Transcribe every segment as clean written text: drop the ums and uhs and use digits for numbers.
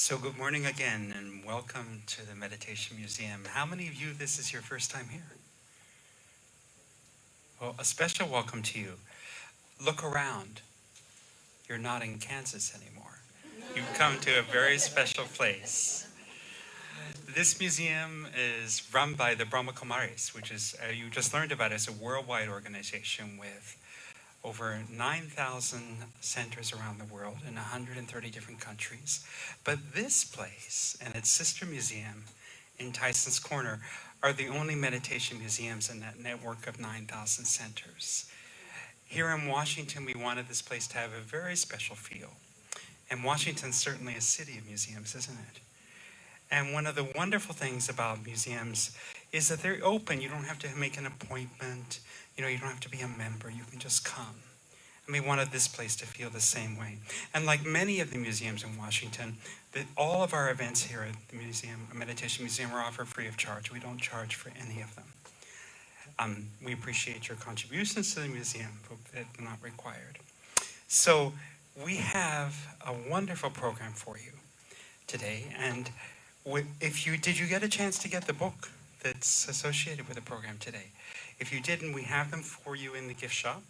So good morning again and welcome to the Meditation Museum. How many of you, this is your first time here? Well, a special welcome to you. Look around. You're not in Kansas anymore. You've come to a very special place. This museum is run by the Brahma Kumaris, which is, you just learned about, is a worldwide organization with over 9,000 centers around the world in 130 different countries. But this place and its sister museum in Tyson's Corner are the only meditation museums in that network of 9,000 centers. Here in Washington, we wanted this place to have a very special feel. And Washington's certainly a city of museums, isn't it? And one of the wonderful things about museums is that they're open. You don't have to make an appointment. You don't have to be a member. You can just come. And we wanted this place to feel the same way. And like many of the museums in Washington, all of our events here at the museum, Meditation Museum, are offered free of charge. We don't charge for any of them. We appreciate your contributions to the museum, but they're not required. So we have a wonderful program for you today. And did you get a chance to get the book that's associated with the program today? If you didn't, we have them for you in the gift shop.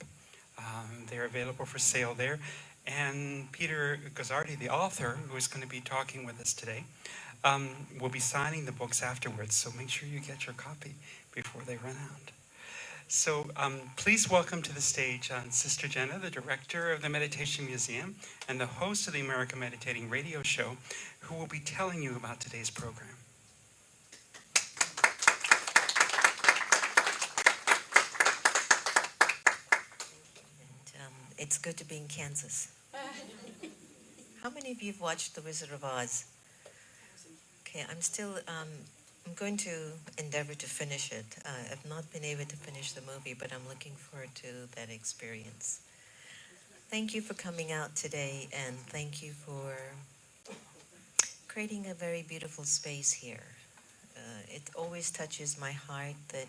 They're available for sale there. And Peter Guzzardi, the author, who is going to be talking with us today, will be signing the books afterwards. So make sure you get your copy before they run out. So please welcome to the stage Sister Jenna, the director of the Meditation Museum and the host of the American Meditating Radio Show, who will be telling you about today's program. It's good to be in Kansas. How many of you have watched The Wizard of Oz? Okay, I'm going to endeavor to finish it. I've not been able to finish the movie, but I'm looking forward to that experience. Thank you for coming out today, and thank you for creating a very beautiful space here. It always touches my heart that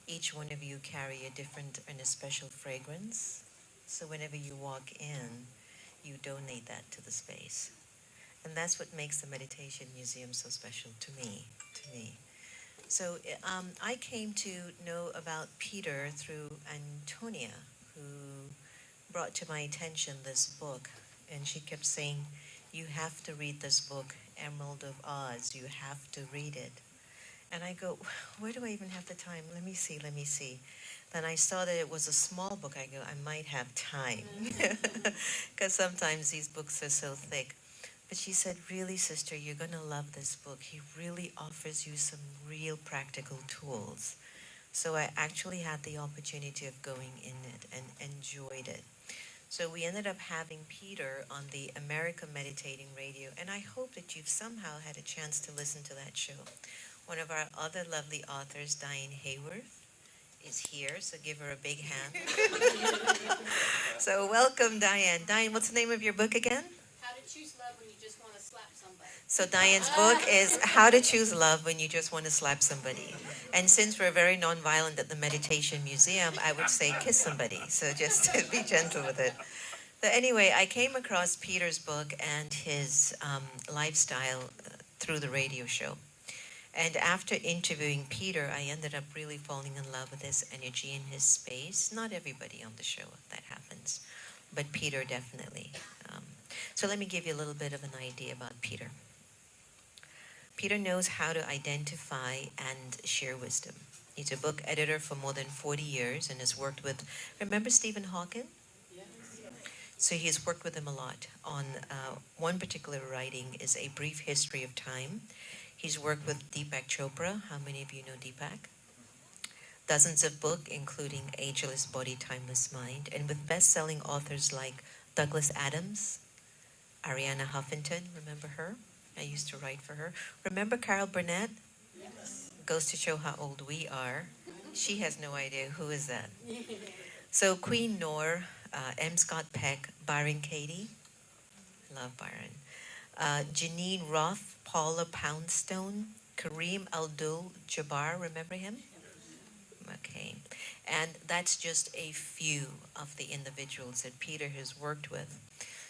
each one of you carry a different and a special fragrance. So whenever you walk in, you donate that to the space. And that's what makes the Meditation Museum so special to me. So I came to know about Peter through Antonia, who brought to my attention this book. And she kept saying, you have to read this book, Emerald of Oz. You have to read it. And I go, where do I even have the time? Let me see. Then I saw that it was a small book. I go, I might have time. Because sometimes these books are so thick. But she said, really, sister, you're going to love this book. He really offers you some real practical tools. So I actually had the opportunity of going in it and enjoyed it. So we ended up having Peter on the American Meditating Radio. And I hope that you've somehow had a chance to listen to that show. One of our other lovely authors, Diane Hayworth, is here, so give her a big hand. So welcome, Diane. Diane, what's the name of your book again? How to Choose Love When You Just Want to Slap Somebody. So Diane's book is How to Choose Love When You Just Want to Slap Somebody. And since we're very nonviolent at the Meditation Museum, I would say kiss somebody. So just be gentle with it. So anyway, I came across Peter's book and his lifestyle through the radio show. And after interviewing Peter, I ended up really falling in love with his energy and his space. Not everybody on the show, that happens, but Peter definitely. So let me give you a little bit of an idea about Peter. Peter knows how to identify and share wisdom. He's a book editor for more than 40 years and has worked with, remember Stephen Hawking? Yes. So he's worked with him a lot. On one particular writing is A Brief History of Time. He's worked with Deepak Chopra. How many of you know Deepak? Dozens of books, including Ageless Body, Timeless Mind, and with best-selling authors like Douglas Adams, Arianna Huffington, remember her? I used to write for her. Remember Carol Burnett? Yes. Goes to show how old we are. She has no idea who is that. So Queen Noor, M. Scott Peck, Byron Katie. Love Byron. Janine Roth, Paula Poundstone, Kareem Abdul-Jabbar, remember him? Okay. And that's just a few of the individuals that Peter has worked with.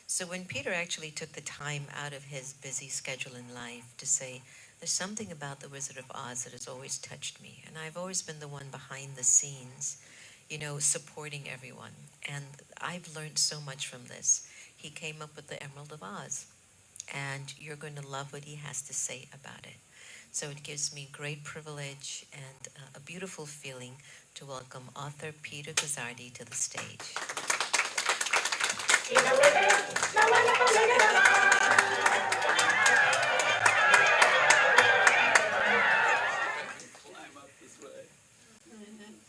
So when Peter actually took the time out of his busy schedule in life to say, there's something about the Wizard of Oz that has always touched me, and I've always been the one behind the scenes, supporting everyone. And I've learned so much from this. He came up with the Emerald of Oz, and you're going to love what he has to say about it. So it gives me great privilege and a beautiful feeling to welcome author Peter Guzzardi to the stage.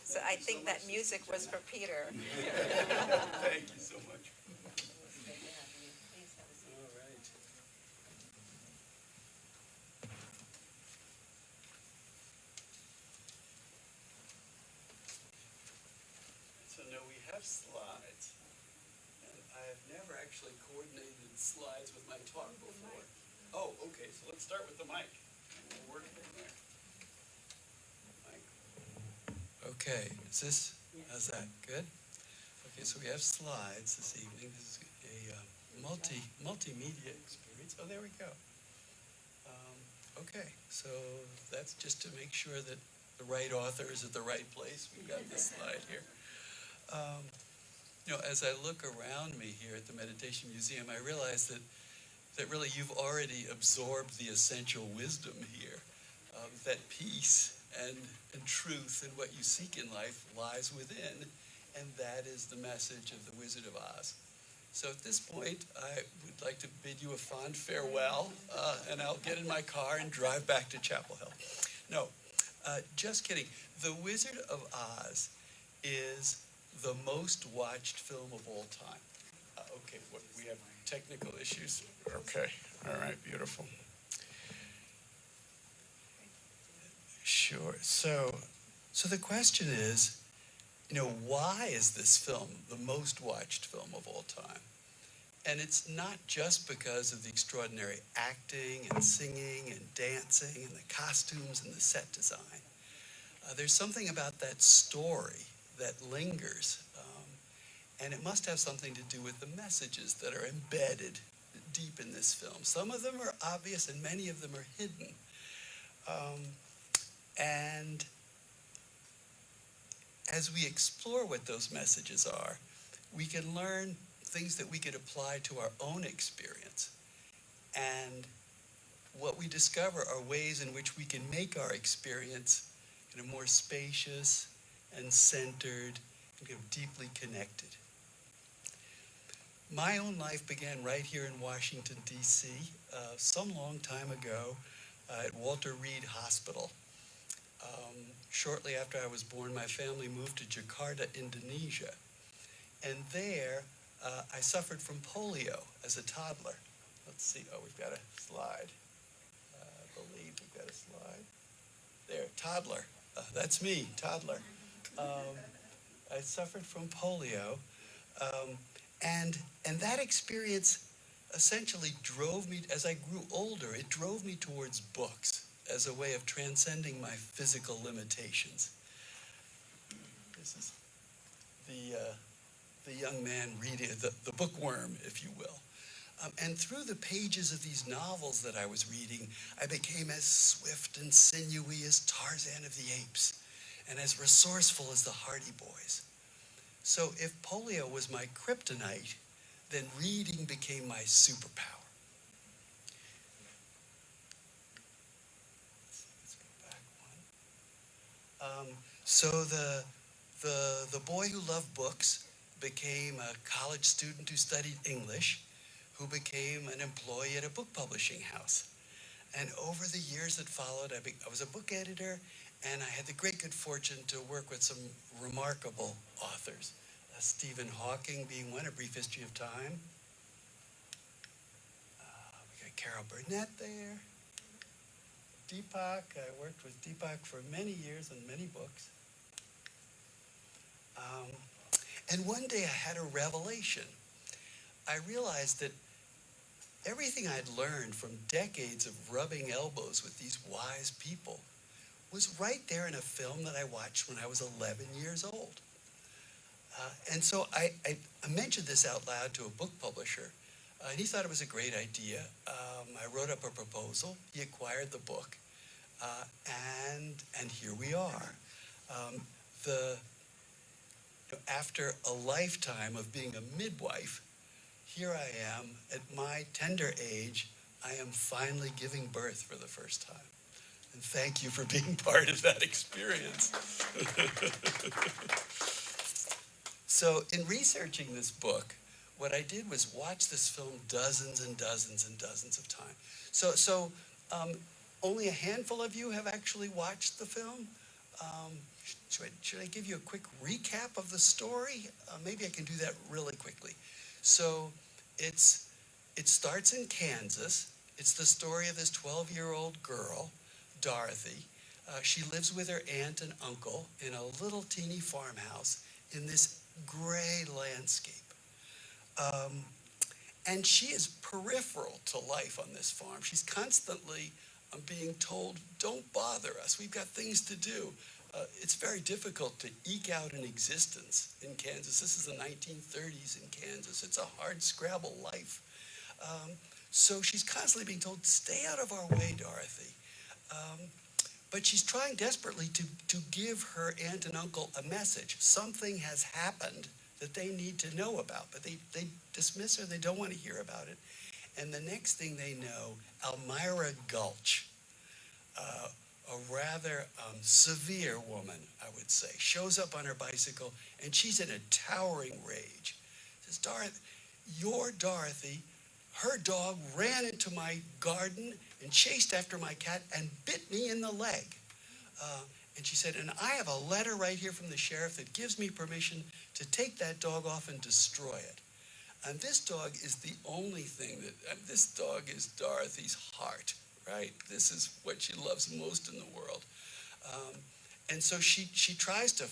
So I think that music was for Peter. Thank you so much. All right. So now we have slides, and I have never actually coordinated slides with my talk before. Oh, okay, so let's start with the mic, and we'll work from there. Mic. Okay, is this, how's that, good? Okay, so we have slides this evening. This is a multimedia experience. Oh, there we go. Okay, so that's just to make sure that the right author is at the right place. We've got this slide here. As I look around me here at the Meditation Museum, I realize that really you've already absorbed the essential wisdom here. That peace and truth and what you seek in life lies within, and that is the message of the Wizard of Oz. So at this point, I would like to bid you a fond farewell, and I'll get in my car and drive back to Chapel Hill. No, just kidding. The Wizard of Oz is the most watched film of all time. Okay, we have technical issues. Okay, all right, beautiful. Sure. So the question is, why is this film the most watched film of all time? And it's not just because of the extraordinary acting and singing and dancing and the costumes and the set design. There's something about that story that lingers, and it must have something to do with the messages that are embedded deep in this film. Some of them are obvious and many of them are hidden. And as we explore what those messages are, we can learn things that we could apply to our own experience. And what we discover are ways in which we can make our experience more spacious and centered and deeply connected. My own life began right here in Washington, D.C., some long time ago at Walter Reed Hospital. Shortly after I was born, my family moved to Jakarta, Indonesia. And there, I suffered from polio as a toddler. Let's see. Oh, we've got a slide. I believe we've got a slide. There, toddler. That's me, toddler. I suffered from polio. And that experience essentially drove me, as I grew older, it drove me towards books as a way of transcending my physical limitations. This is the young man reading, the bookworm, if you will. And through the pages of these novels that I was reading, I became as swift and sinewy as Tarzan of the Apes, and as resourceful as the Hardy Boys. So if polio was my kryptonite, then reading became my superpower. Let's go back one. So the boy who loved books became a college student who studied English, who became an employee at a book publishing house. And over the years that followed, I was a book editor, and I had the great good fortune to work with some remarkable authors. Stephen Hawking being one, A Brief History of Time. We got Carol Burnett there. Deepak, I worked with Deepak for many years on many books. And one day I had a revelation. I realized that everything I'd learned from decades of rubbing elbows with these wise people was right there in a film that I watched when I was 11 years old. And so I mentioned this out loud to a book publisher, And he thought it was a great idea. I wrote up a proposal. He acquired the book. And here we are. After a lifetime of being a midwife, here I am at my tender age. I am finally giving birth for the first time. And thank you for being part of that experience. So in researching this book, what I did was watch this film dozens and dozens and dozens of times. So only a handful of you have actually watched the film. Should I give you a quick recap of the story? Maybe I can do that really quickly. So it starts in Kansas. It's the story of this 12-year-old girl, Dorothy. She lives with her aunt and uncle in a little teeny farmhouse in this gray landscape. And she is peripheral to life on this farm. She's constantly being told, don't bother us, we've got things to do. It's very difficult to eke out an existence in Kansas. This is the 1930s in Kansas. It's a hard scrabble life. So she's constantly being told, stay out of our way, Dorothy. But she's trying desperately to give her aunt and uncle a message. Something has happened that they need to know about, but they dismiss her. They don't want to hear about it. And the next thing they know, Elmira Gulch, a rather severe woman, I would say, shows up on her bicycle, and she's in a towering rage. Says, Dorothy, your Dorothy, her dog ran into my garden and chased after my cat and bit me in the leg. And she said, and I have a letter right here from the sheriff that gives me permission to take that dog off and destroy it. And this dog is the only thing this dog is Dorothy's heart, right? This is what she loves most in the world. And so she tries to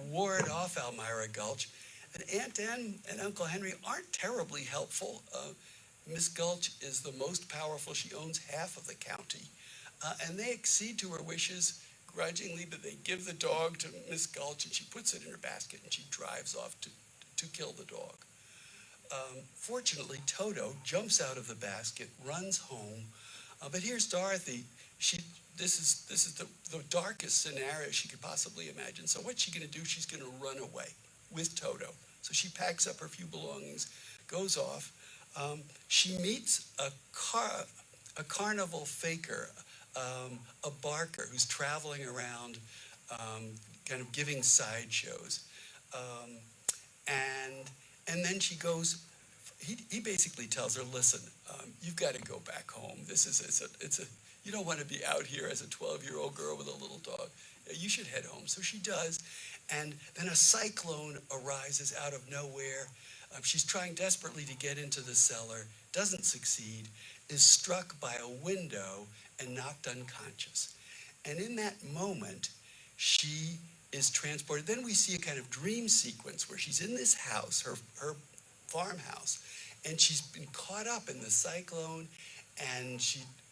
ward off Elmira Gulch. And Aunt Ann and Uncle Henry aren't terribly helpful. Miss Gulch is the most powerful. She owns half of the county. And they accede to her wishes grudgingly, but they give the dog to Miss Gulch, and she puts it in her basket, and she drives off to kill the dog. Fortunately, Toto jumps out of the basket, runs home, but here's Dorothy. This is the darkest scenario she could possibly imagine. So what's she going to do? She's going to run away with Toto. So she packs up her few belongings, goes off. She meets a carnival faker, a barker who's traveling around kind of giving sideshows. And then she goes, he basically tells her, listen, you've got to go back home. You don't want to be out here as a 12-year-old girl with a little dog. You should head home. So she does. And then a cyclone arises out of nowhere. She's trying desperately to get into the cellar, doesn't succeed, is struck by a window and knocked unconscious. And in that moment, she is transported. Then we see a kind of dream sequence where she's in this house, her farmhouse, and she's been caught up in the cyclone, and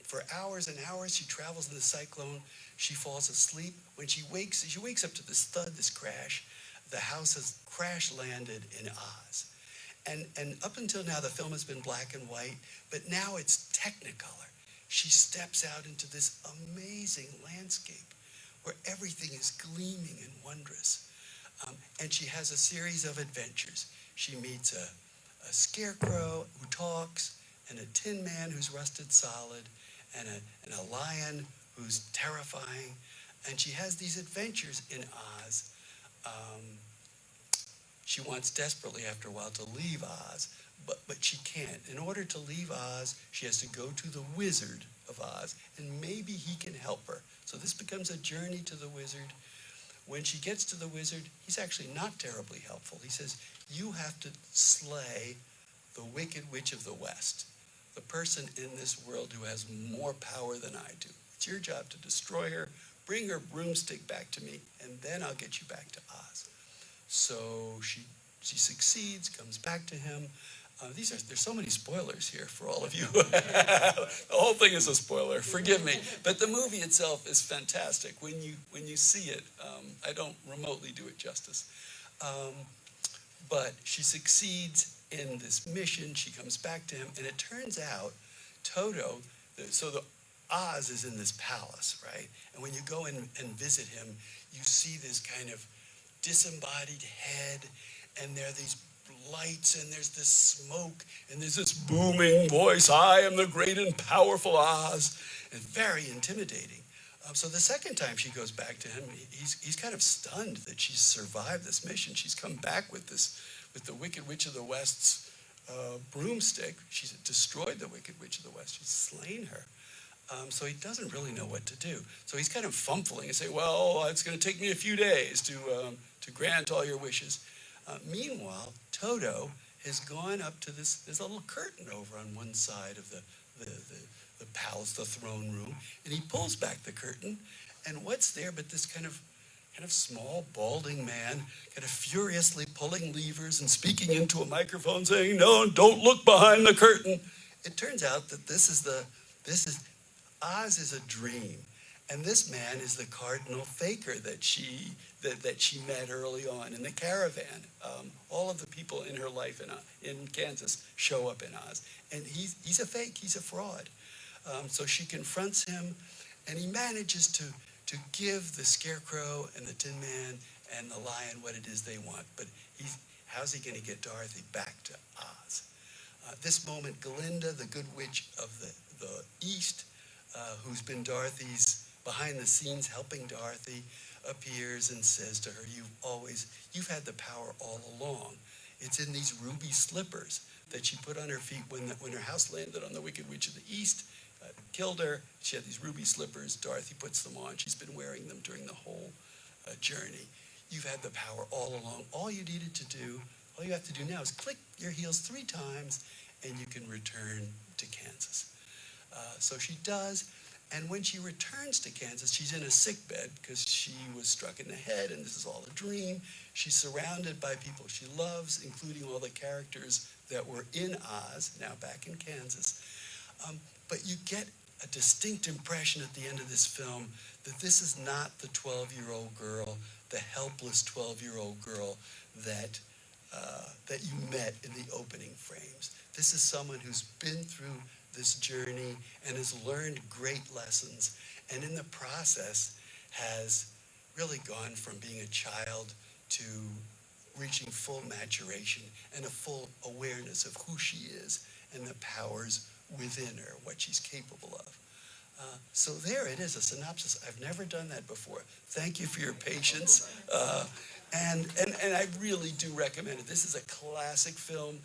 for hours and hours, she travels in the cyclone. She falls asleep. When she wakes up to this thud, this crash. The house has crash landed in Oz. And up until now, the film has been black and white, but now it's Technicolor. She steps out into this amazing landscape where everything is gleaming and wondrous. And she has a series of adventures. She meets a scarecrow who talks, and a tin man who's rusted solid, and a lion who's terrifying. And she has these adventures in Oz. She wants desperately after a while to leave Oz, but she can't. In order to leave Oz, she has to go to the Wizard of Oz, and maybe he can help her. So this becomes a journey to the wizard. When she gets to the wizard, he's actually not terribly helpful. He says, you have to slay the Wicked Witch of the West, the person in this world who has more power than I do. It's your job to destroy her, bring her broomstick back to me, and then I'll get you back to Oz. So she succeeds, comes back to him. There's so many spoilers here for all of you. The whole thing is a spoiler. Forgive me, but the movie itself is fantastic. When you see it, I don't remotely do it justice. But she succeeds, in this mission. She comes back to him, and it turns out Toto, so the Oz is in this palace, right? And when you go in and visit him, you see this kind of disembodied head, and there are these lights, and there's this smoke, and there's this booming voice, I am the great and powerful Oz. It's very intimidating. So the second time she goes back to him, he's kind of stunned that she's survived this mission. She's come back with the Wicked Witch of the West's broomstick. She's destroyed the Wicked Witch of the West. She's slain her. So he doesn't really know what to do. So he's kind of fumbling and saying, well, it's going to take me a few days to grant all your wishes. Meanwhile, Toto has gone up to there's a little curtain over on one side of the palace, the throne room, and he pulls back the curtain, and what's there but this kind of small, balding man, kind of furiously pulling levers and speaking into a microphone saying, no, don't look behind the curtain. It turns out that Oz is a dream. And this man is the Cardinal Faker that she met early on in the caravan. All of the people in her life in Kansas show up in Oz. And he's a fake, he's a fraud. So she confronts him, and he manages to give the Scarecrow and the Tin Man and the Lion what it is they want. But how's he going to get Dorothy back to Oz? This moment, Glinda, the Good Witch of the East, who's been Dorothy's behind the scenes helping Dorothy, appears and says to her, you've had the power all along. It's in these ruby slippers that she put on her feet when her house landed on the Wicked Witch of the East, killed her. She had these ruby slippers. Dorothy puts them on. She's been wearing them during the whole journey. You've had the power all along. All you have to do now is click your heels 3 times, and you can return to Kansas. So she does, and when she returns to Kansas, she's in a sick bed because she was struck in the head, and this is all a dream. She's surrounded by people she loves, including all the characters that were in Oz, now back in Kansas. But you get a distinct impression at the end of this film that this is not the 12-year-old girl, the helpless 12-year-old girl that you met in the opening frames. This is someone who's been through this journey and has learned great lessons, and in the process has really gone from being a child to reaching full maturation and a full awareness of who she is and the powers within her, what she's capable of. So there it is, a synopsis. I've never done that before. Thank you for your patience. And I really do recommend it. This is a classic film.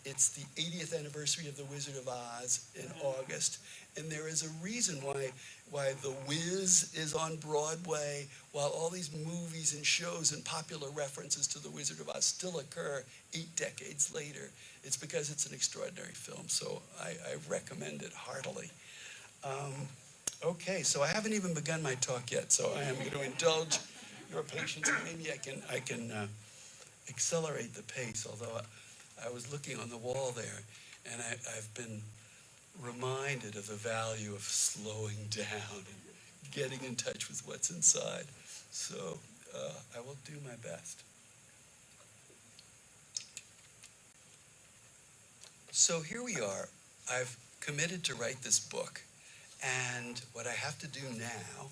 It's the 80th anniversary of The Wizard of Oz in August, and there is a reason why The Wiz is on Broadway, while all these movies and shows and popular references to The Wizard of Oz still occur 8 decades later. It's because it's an extraordinary film, so I recommend it heartily. Okay, so I haven't even begun my talk yet, so I am going to indulge your patience, and maybe I can accelerate the pace, although I was looking on the wall there, and I've been reminded of the value of slowing down and getting in touch with what's inside. So I will do my best. So here we are. I've committed to write this book, and what I have to do now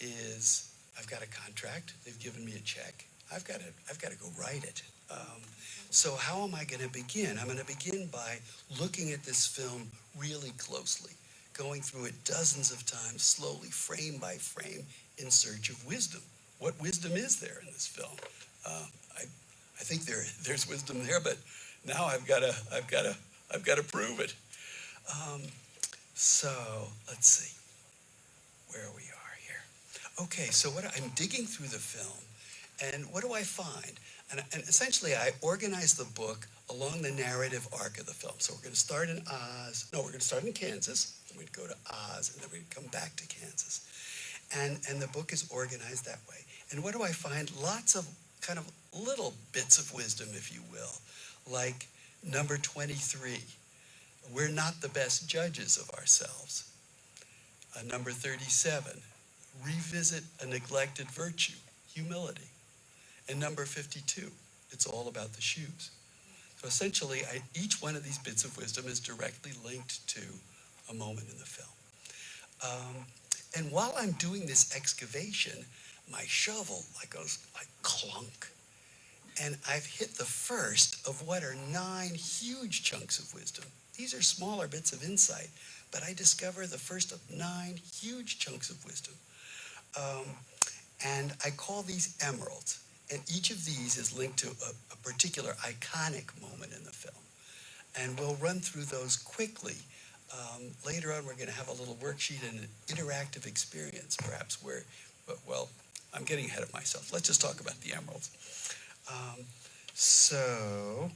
is I've got a contract. They've given me a check. I've got to go write it. So how am I going to begin? I'm going to begin by looking at this film really closely, going through it dozens of times, slowly, frame by frame, in search of wisdom. What wisdom is there in this film? I think there's wisdom there, but now I've got to prove it. So let's see where we are here. Okay, so I'm digging through the film, and what do I find? And essentially, I organized the book along the narrative arc of the film. So we're going to start in Oz. No, we're going to start in Kansas. And we'd go to Oz, and then we'd come back to Kansas. And the book is organized that way. And what do I find? Lots of kind of little bits of wisdom, if you will. Like number 23, we're not the best judges of ourselves. Number 37, revisit a neglected virtue, humility. And number 52, it's all about the shoes. So essentially, each one of these bits of wisdom is directly linked to a moment in the film. And while I'm doing this excavation, my shovel goes like clunk. And I've hit the first of what are 9 huge chunks of wisdom. These are smaller bits of insight, but I discover the first of 9 huge chunks of wisdom. And I call these emeralds. And each of these is linked to a particular iconic moment in the film. And we'll run through those quickly. Later on, we're going to have a little worksheet and an interactive experience, perhaps, where, well, I'm getting ahead of myself. Let's just talk about the emeralds. So,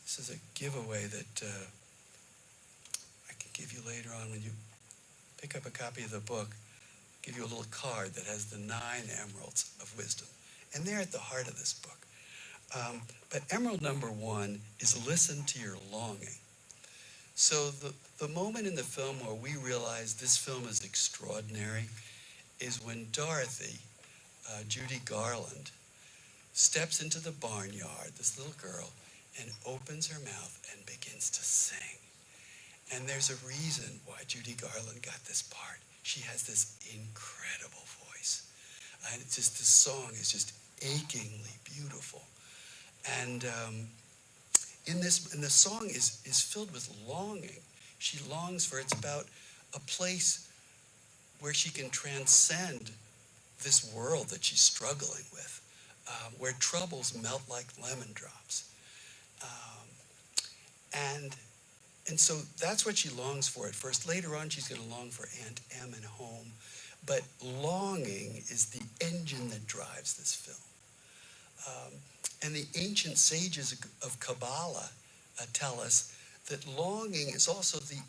this is a giveaway that I can give you later on when you pick up a copy of the book. I'll give you a little card that has the 9 emeralds of wisdom. And they're at the heart of this book. But emerald number 1 is listen to your longing. So the moment in the film where we realize this film is extraordinary is when Dorothy, Judy Garland, steps into the barnyard, this little girl, and opens her mouth and begins to sing. And there's a reason why Judy Garland got this part. She has this incredible voice. And it's just, the song is just achingly beautiful. And the song is filled with longing. She longs for, it's about a place where she can transcend this world that she's struggling with, where troubles melt like lemon drops. And so that's what she longs for at first. Later on, she's going to long for Aunt Em and home. But longing is the engine that drives this film. And the ancient sages of Kabbalah tell us that longing is also the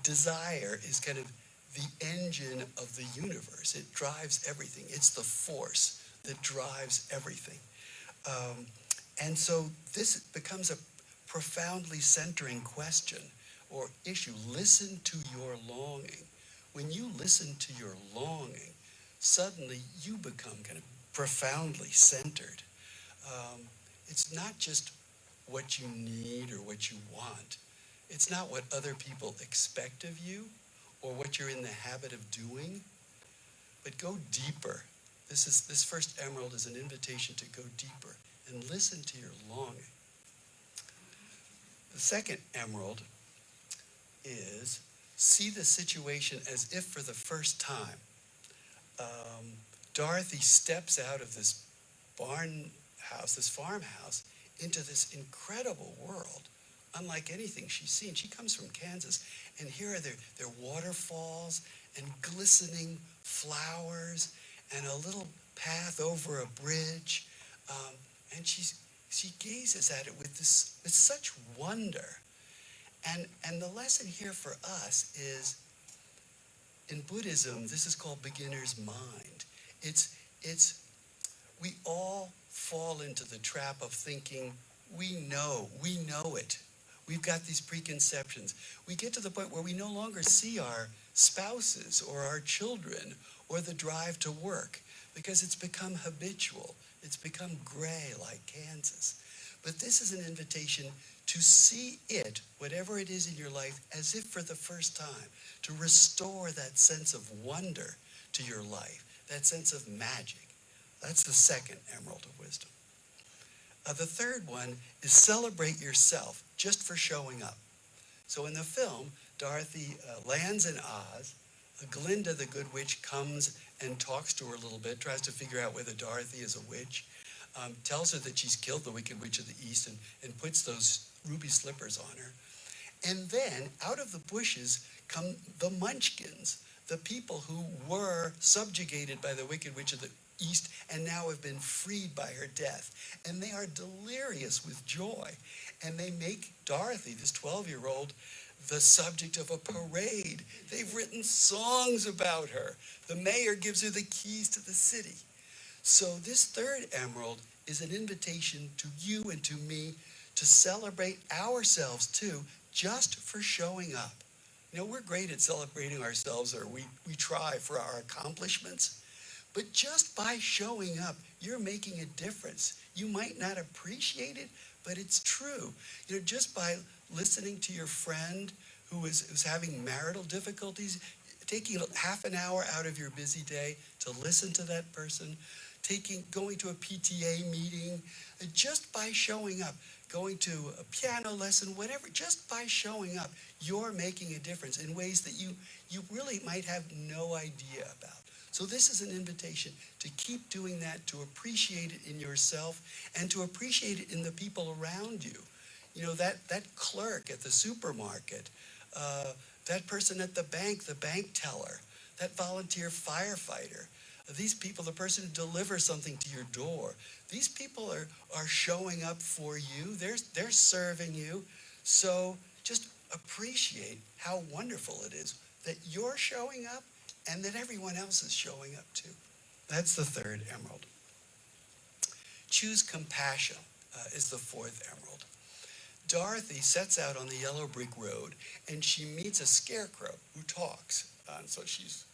desire, is kind of the engine of the universe. It drives everything. It's the force that drives everything. And so this becomes a profoundly centering question or issue. Listen to your longing. When you listen to your longing, suddenly you become kind of profoundly centered. It's not just what you need or what you want. It's not what other people expect of you or what you're in the habit of doing, but go deeper. This first emerald is an invitation to go deeper and listen to your longing. The second emerald is see the situation as if for the first time. Dorothy steps out of this this farmhouse, into this incredible world, unlike anything she's seen. She comes from Kansas, and here are their waterfalls and glistening flowers and a little path over a bridge. And she gazes at it with such wonder. And the lesson here for us is, in Buddhism, this is called beginner's mind. We all fall into the trap of thinking we know it. We've got these preconceptions. We get to the point where we no longer see our spouses or our children or the drive to work because it's become habitual. It's become gray like Kansas. But this is an invitation to see it, whatever it is in your life, as if for the first time, to restore that sense of wonder to your life, that sense of magic. That's the second emerald of wisdom. The third one is celebrate yourself just for showing up. So in the film, Dorothy lands in Oz. Glinda, the good witch, comes and talks to her a little bit, tries to figure out whether Dorothy is a witch, tells her that she's killed the Wicked Witch of the East and puts those ruby slippers on her. And then out of the bushes come the Munchkins, the people who were subjugated by the Wicked Witch of the East and now have been freed by her death. And they are delirious with joy. And they make Dorothy, this 12-year-old, the subject of a parade. They've written songs about her. The mayor gives her the keys to the city. So this third emerald is an invitation to you and to me to celebrate ourselves too, just for showing up. You know, we're great at celebrating ourselves, or we try for our accomplishments. But just by showing up, you're making a difference. You might not appreciate it, but it's true. Just by listening to your friend who's having marital difficulties, taking half an hour out of your busy day to listen to that person, going to a PTA meeting, just by showing up, going to a piano lesson, whatever, just by showing up, you're making a difference in ways that you really might have no idea about. So this is an invitation to keep doing that, to appreciate it in yourself, and to appreciate it in the people around you. That clerk at the supermarket, that person at the bank teller, that volunteer firefighter, these people, the person who delivers something to your door, these people are showing up for you. They're serving you. So just appreciate how wonderful it is that you're showing up and that everyone else is showing up too. That's the third emerald. Choose compassion is the fourth emerald. Dorothy sets out on the yellow brick road and she meets a scarecrow who talks. So she's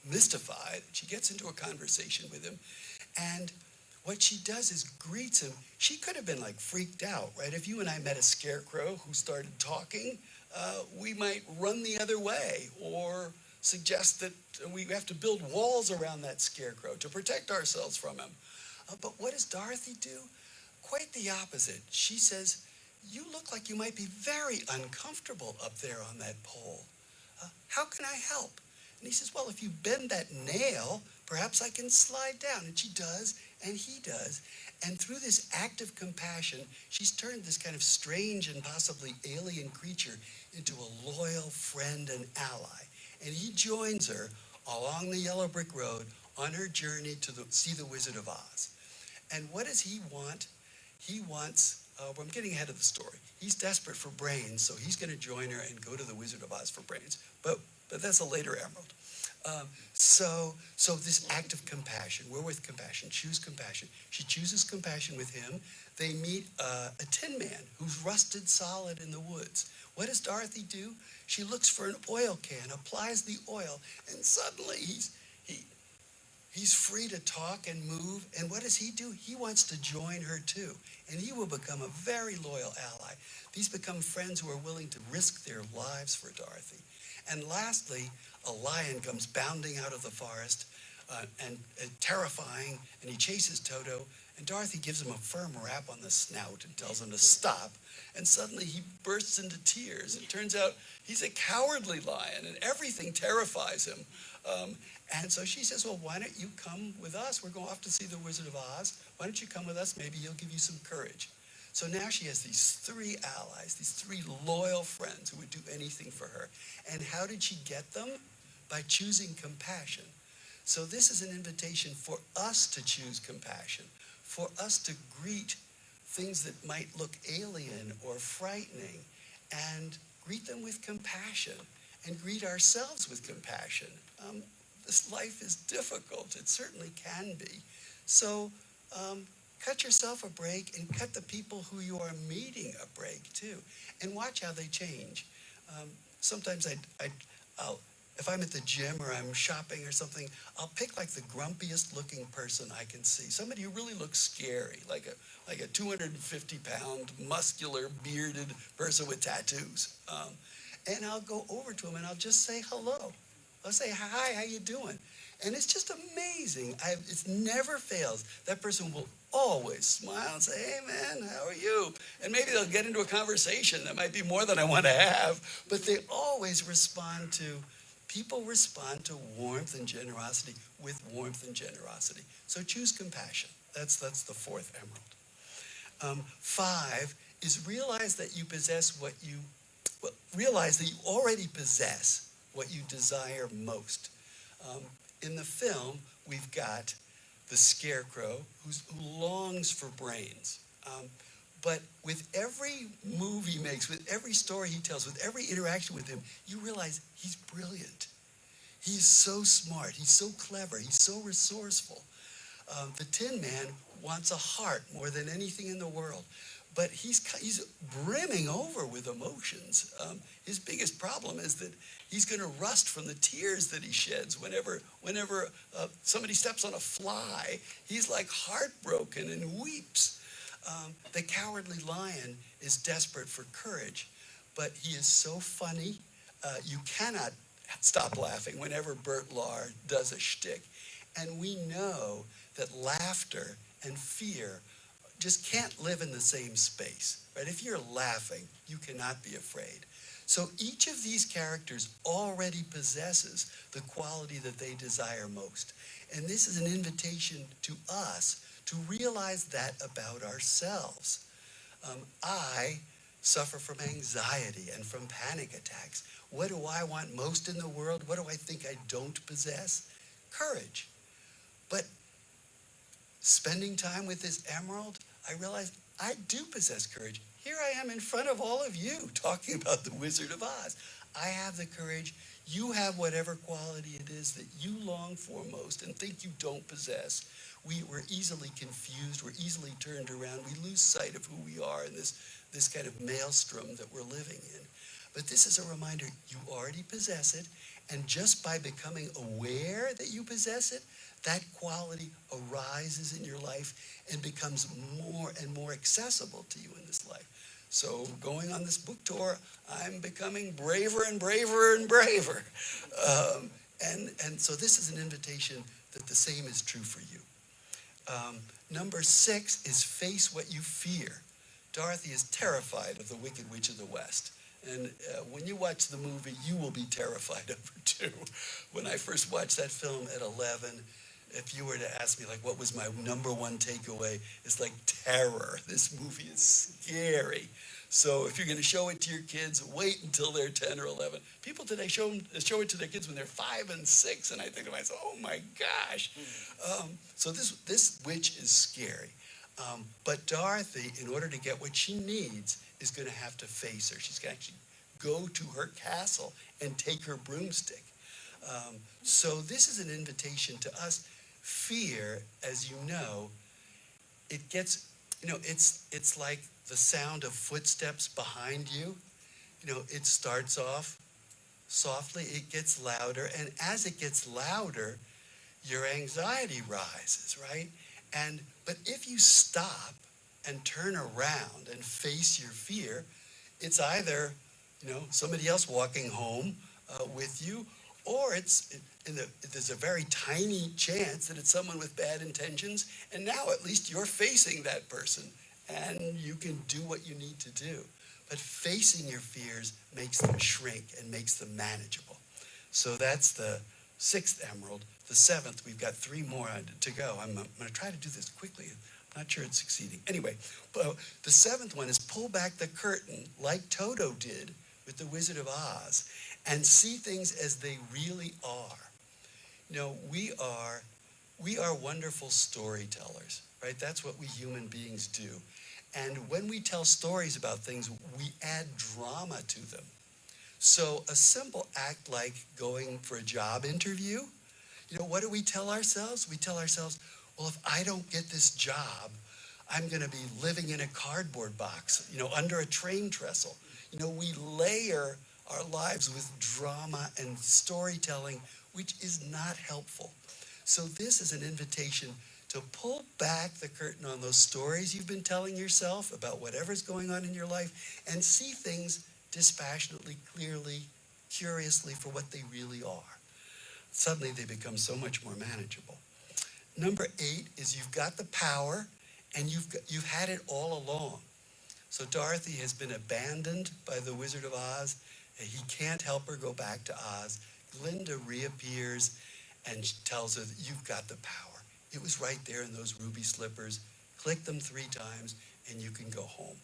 mystified. She gets into a conversation with him, and what she does is greets him. She could have been freaked out, right? If you and I met a scarecrow who started talking, we might run the other way or suggest that we have to build walls around that scarecrow to protect ourselves from him. But what does Dorothy do? Quite the opposite. She says, "You look like you might be very uncomfortable up there on that pole. How can I help?" And he says, "Well, if you bend that nail, perhaps I can slide down." And she does, and he does. And through this act of compassion, she's turned this kind of strange and possibly alien creature into a loyal friend and ally. And he joins her along the yellow brick road on her journey to see the Wizard of Oz. And what does he want? He wants, I'm getting ahead of the story. He's desperate for brains, so he's going to join her and go to the Wizard of Oz for brains. But that's a later emerald. So this act of compassion, we're with compassion, choose compassion. She chooses compassion with him. They meet a tin man who's rusted solid in the woods. What does Dorothy do? She looks for an oil can, applies the oil, and suddenly he's free to talk and move. And what does he do? He wants to join her too. And he will become a very loyal ally. These become friends who are willing to risk their lives for Dorothy. And lastly, a lion comes bounding out of the forest and terrifying, and he chases Toto. And Dorothy gives him a firm rap on the snout and tells him to stop. And suddenly he bursts into tears. It turns out he's a cowardly lion, and everything terrifies him. And so she says, "Well, why don't you come with us? We're going off to see the Wizard of Oz. Why don't you come with us? Maybe he'll give you some courage." So now she has these three allies, these three loyal friends who would do anything for her. And how did she get them? By choosing compassion. So this is an invitation for us to choose compassion, for us to greet things that might look alien or frightening, and greet them with compassion, and greet ourselves with compassion. This life is difficult. It certainly can be. So cut yourself a break and cut the people who you are meeting a break too. And watch how they change. Sometimes I'll if I'm at the gym or I'm shopping or something, I'll pick the grumpiest looking person I can see. Somebody who really looks scary, like a 250-pound, muscular, bearded person with tattoos. And I'll go over to him and I'll just say hello. I'll say, "Hi, how you doing?" And it's just amazing. It never fails. That person will always smile and say, "Hey, man, how are you?" And maybe they'll get into a conversation that might be more than I want to have, but they always people respond to warmth and generosity with warmth and generosity. So choose compassion. That's the fourth emerald. 5 is realize that you already possess what you desire most. In the film, we've got the scarecrow who longs for brains. But with every move he makes, with every story he tells, with every interaction with him, you realize he's brilliant. He's so smart. He's so clever. He's so resourceful. The Tin Man wants a heart more than anything in the world. But he's brimming over with emotions. His biggest problem is that he's going to rust from the tears that he sheds whenever somebody steps on a fly. He's like heartbroken and weeps. The Cowardly Lion is desperate for courage, but he is so funny. You cannot stop laughing whenever Bert Lahr does a shtick. And we know that laughter and fear just can't live in the same space, right? If you're laughing, you cannot be afraid. So each of these characters already possesses the quality that they desire most. And this is an invitation to us to realize that about ourselves. I suffer from anxiety and from panic attacks. What do I want most in the world? What do I think I don't possess? Courage. But spending time with this emerald, I realized I do possess courage. Here I am in front of all of you talking about the Wizard of Oz. I have the courage. You have whatever quality it is that you long for most and think you don't possess. We're easily confused. We're easily turned around. We lose sight of who we are in this kind of maelstrom that we're living in. But this is a reminder, you already possess it. And just by becoming aware that you possess it, that quality arises in your life and becomes more and more accessible to you in this life. So going on this book tour, I'm becoming braver and braver and braver. And so this is an invitation that the same is true for you. Number 6 is face what you fear. Dorothy is terrified of the Wicked Witch of the West. And when you watch the movie, you will be terrified of her too. When I first watched that film at 11, if you were to ask me, like, what was my number one takeaway, it's like terror. This movie is scary. So if you're going to show it to your kids, wait until they're 10 or 11. People today show it to their kids when they're 5 and 6, and I think to myself, oh my gosh. So this witch is scary. But Dorothy, in order to get what she needs, is going to have to face her. She's going to actually go to her castle and take her broomstick. So this is an invitation to us. Fear, as you know, it gets, it's like the sound of footsteps behind you. It starts off softly, it gets louder, and as it gets louder, your anxiety rises, right? But if you stop and turn around and face your fear, it's either, somebody else walking home with you, or there's a very tiny chance that it's someone with bad intentions, and now at least you're facing that person, and you can do what you need to do. But facing your fears makes them shrink and makes them manageable. So that's the 6th emerald. The 7th, we've got 3 more to go. I'm going to try to do this quickly. I'm not sure it's succeeding. Anyway, the 7th one is pull back the curtain like Toto did with the Wizard of Oz and see things as they really are. We are wonderful storytellers, right? That's what we human beings do. And when we tell stories about things, we add drama to them. So a simple act like going for a job interview, what do we tell ourselves? We tell ourselves, well, if I don't get this job, I'm going to be living in a cardboard box, under a train trestle. We layer our lives with drama and storytelling, which is not helpful. So this is an invitation to pull back the curtain on those stories you've been telling yourself about whatever's going on in your life and see things dispassionately, clearly, curiously for what they really are. Suddenly they become so much more manageable. Number 8 is you've got the power and you've had it all along. So Dorothy has been abandoned by the Wizard of Oz. And he can't help her go back to Oz. Glinda reappears and tells her that you've got the power. It was right there in those ruby slippers. Click them 3 times and you can go home.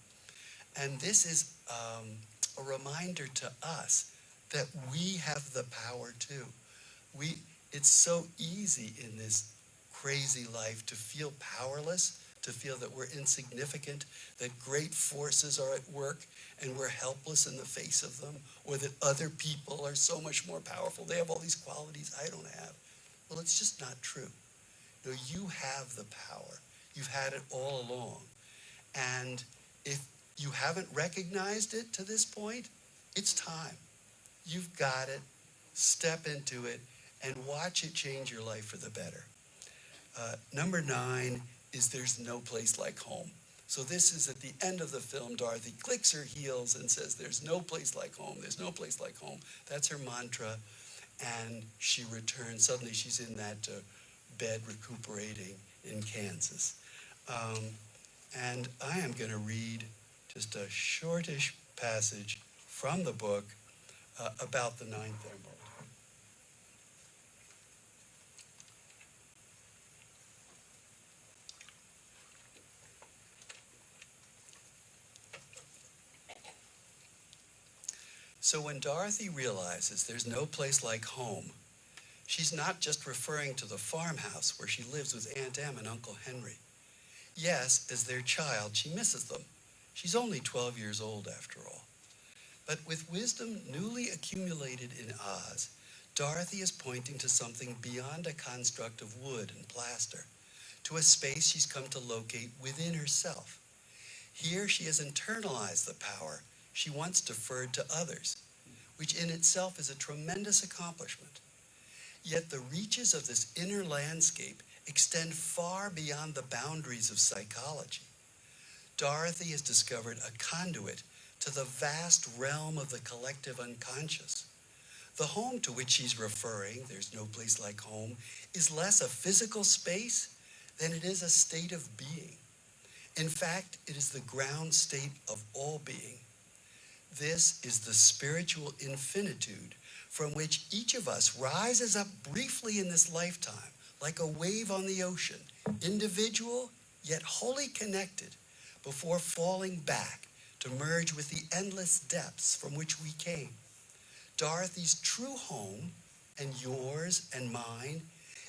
And this is a reminder to us that we have the power too. It's so easy in this crazy life to feel powerless, to feel that we're insignificant, that great forces are at work and we're helpless in the face of them, or that other people are so much more powerful. They have all these qualities I don't have. Well, it's just not true. No, you have the power. You've had it all along. And if you haven't recognized it to this point, it's time. You've got it. Step into it and watch it change your life for the better. Number 9 is there's no place like home. So this is at the end of the film. Dorothy clicks her heels and says, there's no place like home. There's no place like home. That's her mantra. And she returns. Suddenly she's in that bed recuperating in Kansas. And I am going to read just a shortish passage from the book about the ninth emerald. So when Dorothy realizes there's no place like home, she's not just referring to the farmhouse where she lives with Aunt Em and Uncle Henry. Yes, as their child, she misses them. She's only 12 years old after all. But with wisdom newly accumulated in Oz, Dorothy is pointing to something beyond a construct of wood and plaster, to a space she's come to locate within herself. Here she has internalized the power she once deferred to others, which in itself is a tremendous accomplishment. Yet the reaches of this inner landscape extend far beyond the boundaries of psychology. Dorothy has discovered a conduit to the vast realm of the collective unconscious. The home to which she's referring, there's no place like home, is less a physical space than it is a state of being. In fact, it is the ground state of all being. This is the spiritual infinitude from which each of us rises up briefly in this lifetime, like a wave on the ocean, individual yet wholly connected, before falling back to merge with the endless depths from which we came. Dorothy's true home, and yours and mine,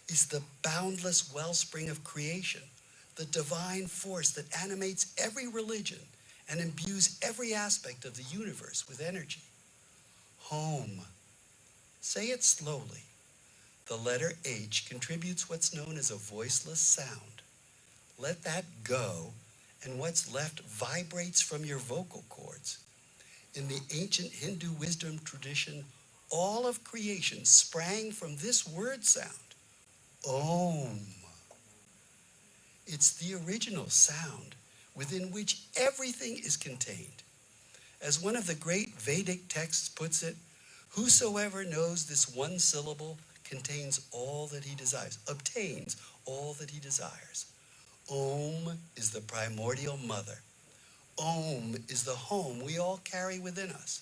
is the boundless wellspring of creation, the divine force that animates every religion and imbues every aspect of the universe with energy. Home. Say it slowly. The letter H contributes what's known as a voiceless sound. Let that go, and what's left vibrates from your vocal cords. In the ancient Hindu wisdom tradition, all of creation sprang from this word sound, Om. It's the original sound within which everything is contained. As one of the great Vedic texts puts it, whosoever knows this one syllable contains all that he desires, obtains all that he desires. Om is the primordial mother. Om is the home we all carry within us.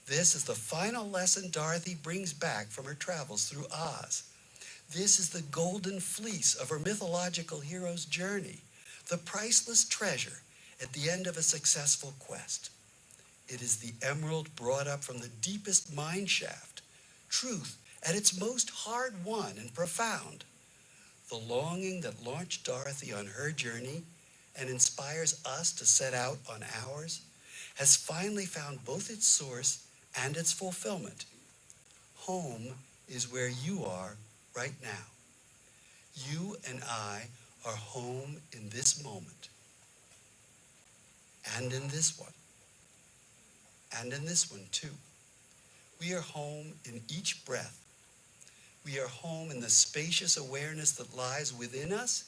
This is the final lesson Dorothy brings back from her travels through Oz. This is the golden fleece of her mythological hero's journey, the priceless treasure at the end of a successful quest. It is the emerald brought up from the deepest mine shaft, truth at its most hard-won and profound. The longing that launched Dorothy on her journey and inspires us to set out on ours has finally found both its source and its fulfillment. Home is where you are right now. You and I are home in this moment, and in this one, and in this one too. We are home in each breath. We are home in the spacious awareness that lies within us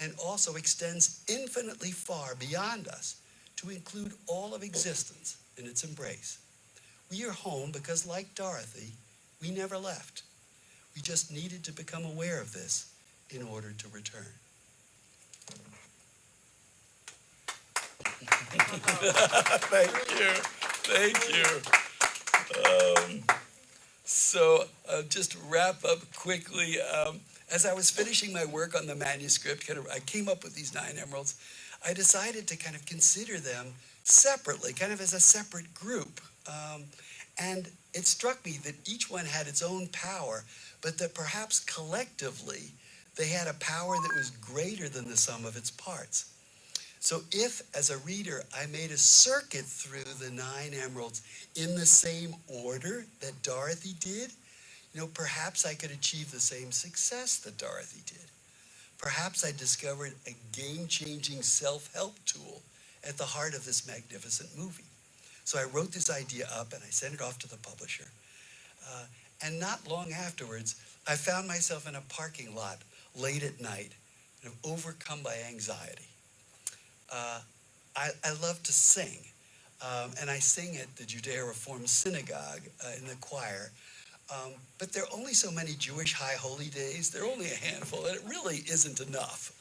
and also extends infinitely far beyond us to include all of existence in its embrace. We are home because, like Dorothy, we never left. We just needed to become aware of this in order to return. Thank you. So just to wrap up quickly, as I was finishing my work on the manuscript, I came up with these 9 emeralds. I decided to kind of consider them separately, kind of as a separate group. And it struck me that each one had its own power, but that perhaps collectively they had a power that was greater than the sum of its parts. So if, as a reader, I made a circuit through the 9 emeralds in the same order that Dorothy did, perhaps I could achieve the same success that Dorothy did. perhaps I discovered a game-changing self-help tool at the heart of this magnificent movie. So I wrote this idea up and I sent it off to the publisher. And not long afterwards, I found myself in a parking lot late at night, and overcome by anxiety. I love to sing, and I sing at the Judeo Reform Synagogue in the choir. But there are only so many Jewish high holy days. There are only a handful, and it really isn't enough.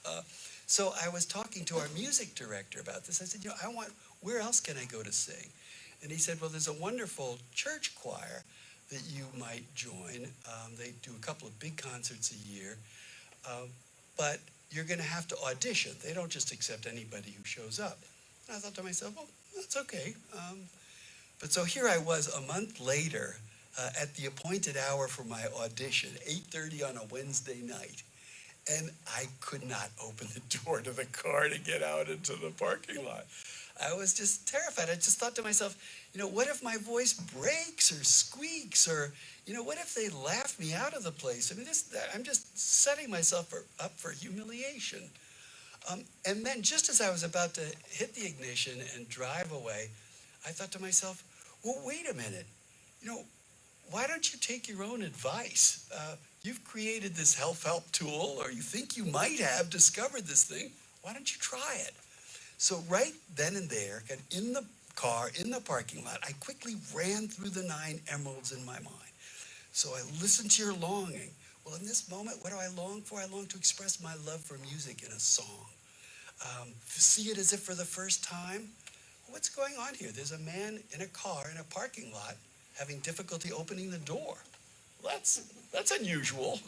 So I was talking to our music director about this. I said, where else can I go to sing? And he said, well, there's a wonderful church choir that you might join. They do a couple of big concerts a year, but you're going to have to audition. They don't just accept anybody who shows up. And I thought to myself, well, that's okay. But so here I was a month later at the appointed hour for my audition, 8:30 on a Wednesday night. And I could not open the door to the car to get out into the parking lot. I was just terrified. I just thought to myself, what if my voice breaks or squeaks, or, what if they laugh me out of the place? I mean, I'm just setting myself up for humiliation. And then just as I was about to hit the ignition and drive away, I thought to myself, well, wait a minute. Why don't you take your own advice? You've created this help tool, or you think you might have discovered this thing. Why don't you try it? So right then and there, in the car, in the parking lot, I quickly ran through the 9 emeralds in my mind. So I listened to your longing. Well, in this moment, what do I long for? I long to express my love for music in a song. See it as if for the first time. What's going on here? There's a man in a car in a parking lot having difficulty opening the door. Well, that's unusual.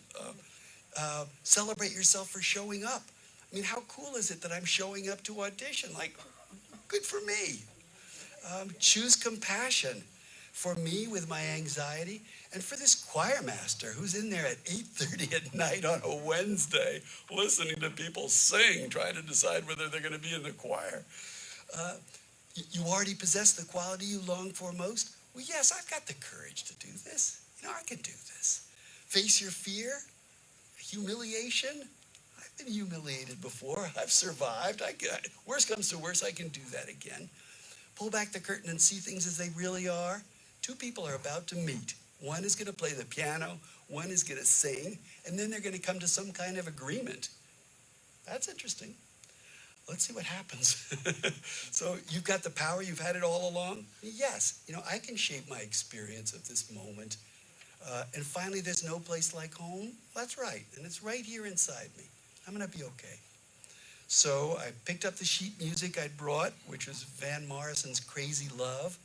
Celebrate yourself for showing up. I mean, how cool is it that I'm showing up to audition? Like, good for me. Choose compassion for me with my anxiety, and for this choir master who's in there at 8:30 at night on a Wednesday listening to people sing, trying to decide whether they're going to be in the choir. You already possess the quality you long for most? Well, yes, I've got the courage to do this. I can do this. Face your fear, humiliation. I've been humiliated before. I've survived. Worst comes to worst, I can do that again. Pull back the curtain and see things as they really are. 2 people are about to meet. One is going to play the piano, one is going to sing, and then they're going to come to some kind of agreement. That's interesting. Let's see what happens. So you've got the power, you've had it all along? Yes, I can shape my experience of this moment. And finally, there's no place like home? That's right, and it's right here inside me. I'm going to be okay. So I picked up the sheet music I'd brought, which was Van Morrison's Crazy Love,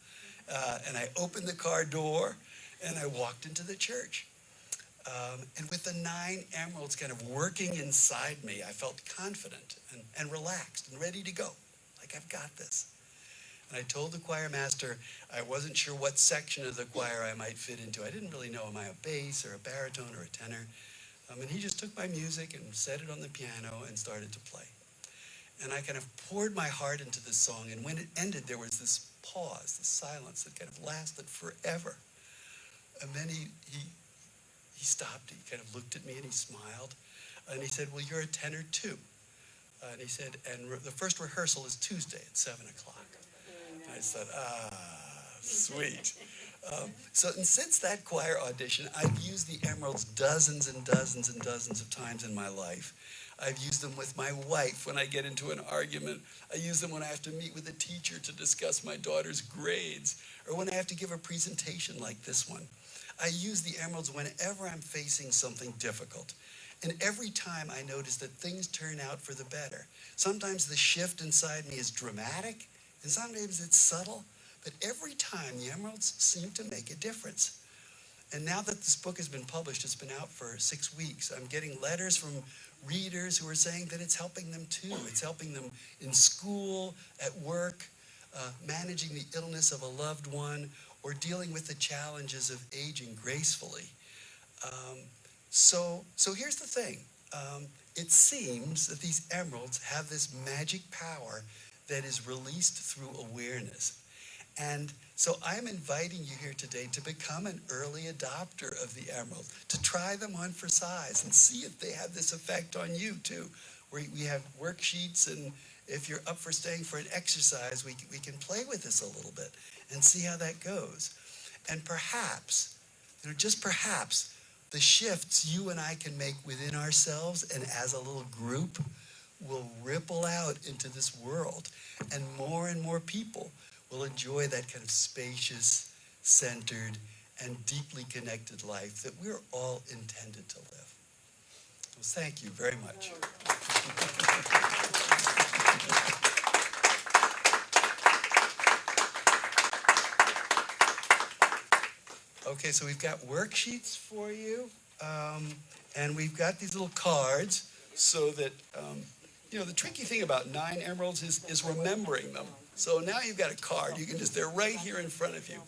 and I opened the car door, and I walked into the church. And with the 9 emeralds kind of working inside me, I felt confident and relaxed and ready to go. Like, I've got this. And I told the choir master I wasn't sure what section of the choir I might fit into. I didn't really know, am I a bass or a baritone or a tenor? And he just took my music and set it on the piano and started to play. And I kind of poured my heart into this song, and when it ended, there was this pause, this silence that kind of lasted forever. And then he stopped, he kind of looked at me and he smiled, and he said, well, you're a tenor too. And he said, and the first rehearsal is Tuesday at 7 o'clock. And I said, sweet. And since that choir audition, I've used the emeralds dozens and dozens and dozens of times in my life. I've used them with my wife when I get into an argument. I use them when I have to meet with a teacher to discuss my daughter's grades, or when I have to give a presentation like this one. I use the emeralds whenever I'm facing something difficult. And every time I notice that things turn out for the better. Sometimes the shift inside me is dramatic, and sometimes it's subtle, but every time the emeralds seem to make a difference. And now that this book has been published, it's been out for 6 weeks, I'm getting letters from readers who are saying that it's helping them too. It's helping them in school, at work, managing the illness of a loved one, or dealing with the challenges of aging gracefully. So here's the thing. It seems that these emeralds have this magic power that is released through awareness. And so I'm inviting you here today to become an early adopter of the emeralds, to try them on for size and see if they have this effect on you too. We have worksheets, and if you're up for staying for an exercise, we can play with this a little bit and see how that goes. And perhaps, just perhaps, the shifts you and I can make within ourselves and as a little group will ripple out into this world, and more people will enjoy that kind of spacious, centered, and deeply connected life that we're all intended to live. So thank you very much. Okay, so we've got worksheets for you, and we've got these little cards so that, the tricky thing about 9 emeralds is remembering them. So now you've got a card. They're right here in front of you.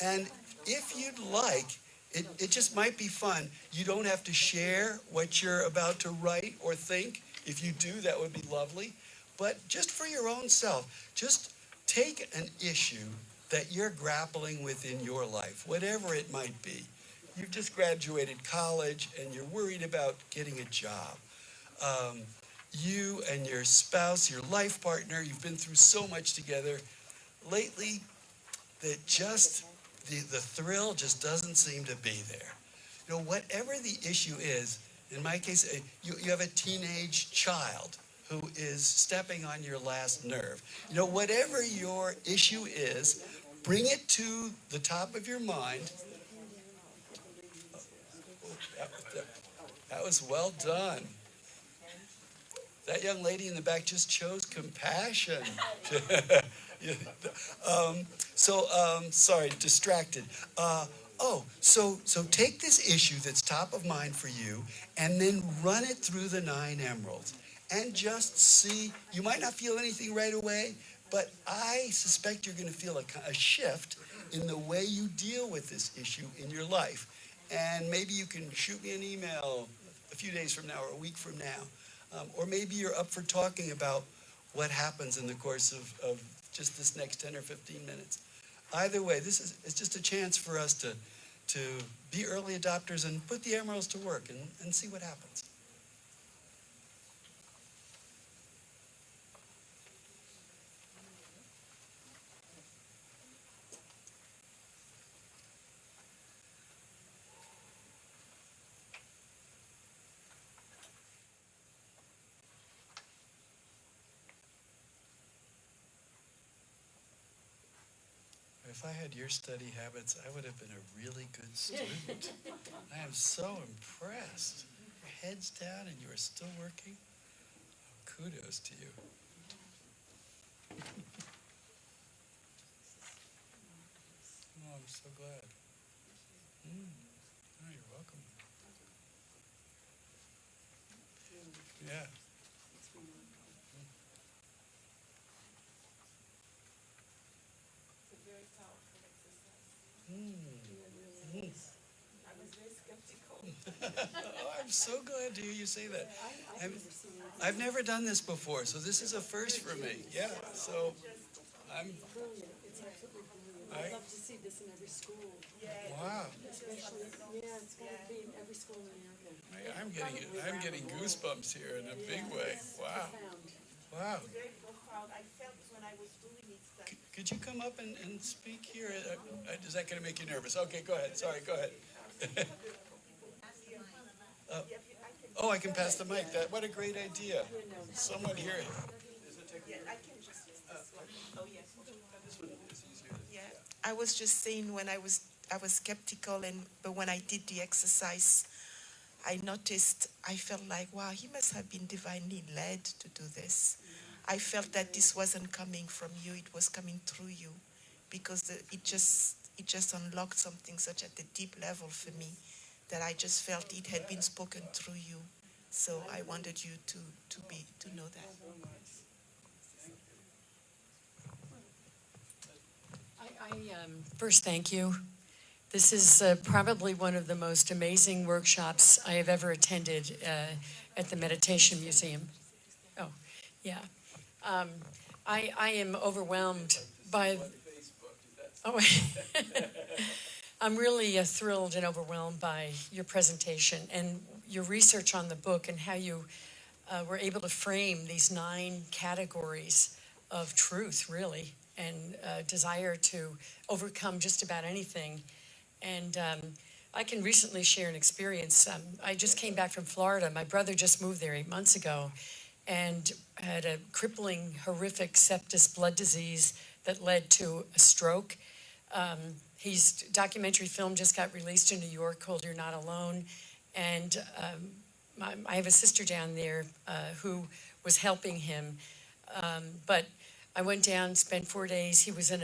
And if you'd like, it just might be fun. You don't have to share what you're about to write or think. If you do, that would be lovely. But just for your own self, just take an issue that you're grappling with in your life, whatever it might be. You've just graduated college and you're worried about getting a job. You and your spouse, your life partner, you've been through so much together lately that just the thrill just doesn't seem to be there. Whatever the issue is, in my case, you have a teenage child who is stepping on your last nerve. Whatever your issue is, bring it to the top of your mind. That was well done. That young lady in the back just chose compassion. Sorry, distracted. So take this issue that's top of mind for you and then run it through the 9 emeralds and just see. You might not feel anything right away, but I suspect you're going to feel a shift in the way you deal with this issue in your life. And maybe you can shoot me an email a few days from now or a week from now. Or maybe you're up for talking about what happens in the course of just this next 10 or 15 minutes. Either way, it's just a chance for us to be early adopters and put the emeralds to work and see what happens. If I had your study habits, I would have been a really good student. I am so impressed. Your head's down and you are still working. Oh, kudos to you. Oh, I'm so glad. Oh, you're welcome. Yeah. Oh, I'm so glad to hear you say that. I've never done this before, so this is a first for me. Yeah, so I'm... Brilliant. It's absolutely brilliant. I'd love to see this in every school. Wow. Especially, it's got to be in every school in America. I'm getting goosebumps here in a big way. Wow. Wow. Could you come up and speak here? Is that going to make you nervous? Okay, go ahead. Sorry, go ahead. I can pass the mic. What a great idea. Someone here. I was just saying when I was skeptical, but when I did the exercise, I noticed, I felt like, wow, he must have been divinely led to do this. I felt that this wasn't coming from you, it was coming through you, because it just unlocked something such at a deep level for me that I just felt it had been spoken through you. So I wanted you to know that. First, thank you. This is probably one of the most amazing workshops I have ever attended at the Meditation Museum. I am overwhelmed by... Oh, I'm really thrilled and overwhelmed by your presentation and your research on the book and how you were able to frame these 9 categories of truth, really, and desire to overcome just about anything. And I can recently share an experience. I just came back from Florida. My brother just moved there 8 months ago and had a crippling, horrific sepsis blood disease that led to a stroke. His documentary film just got released in New York called You're Not Alone. And I have a sister down there who was helping him. But I went down, spent 4 days. He was in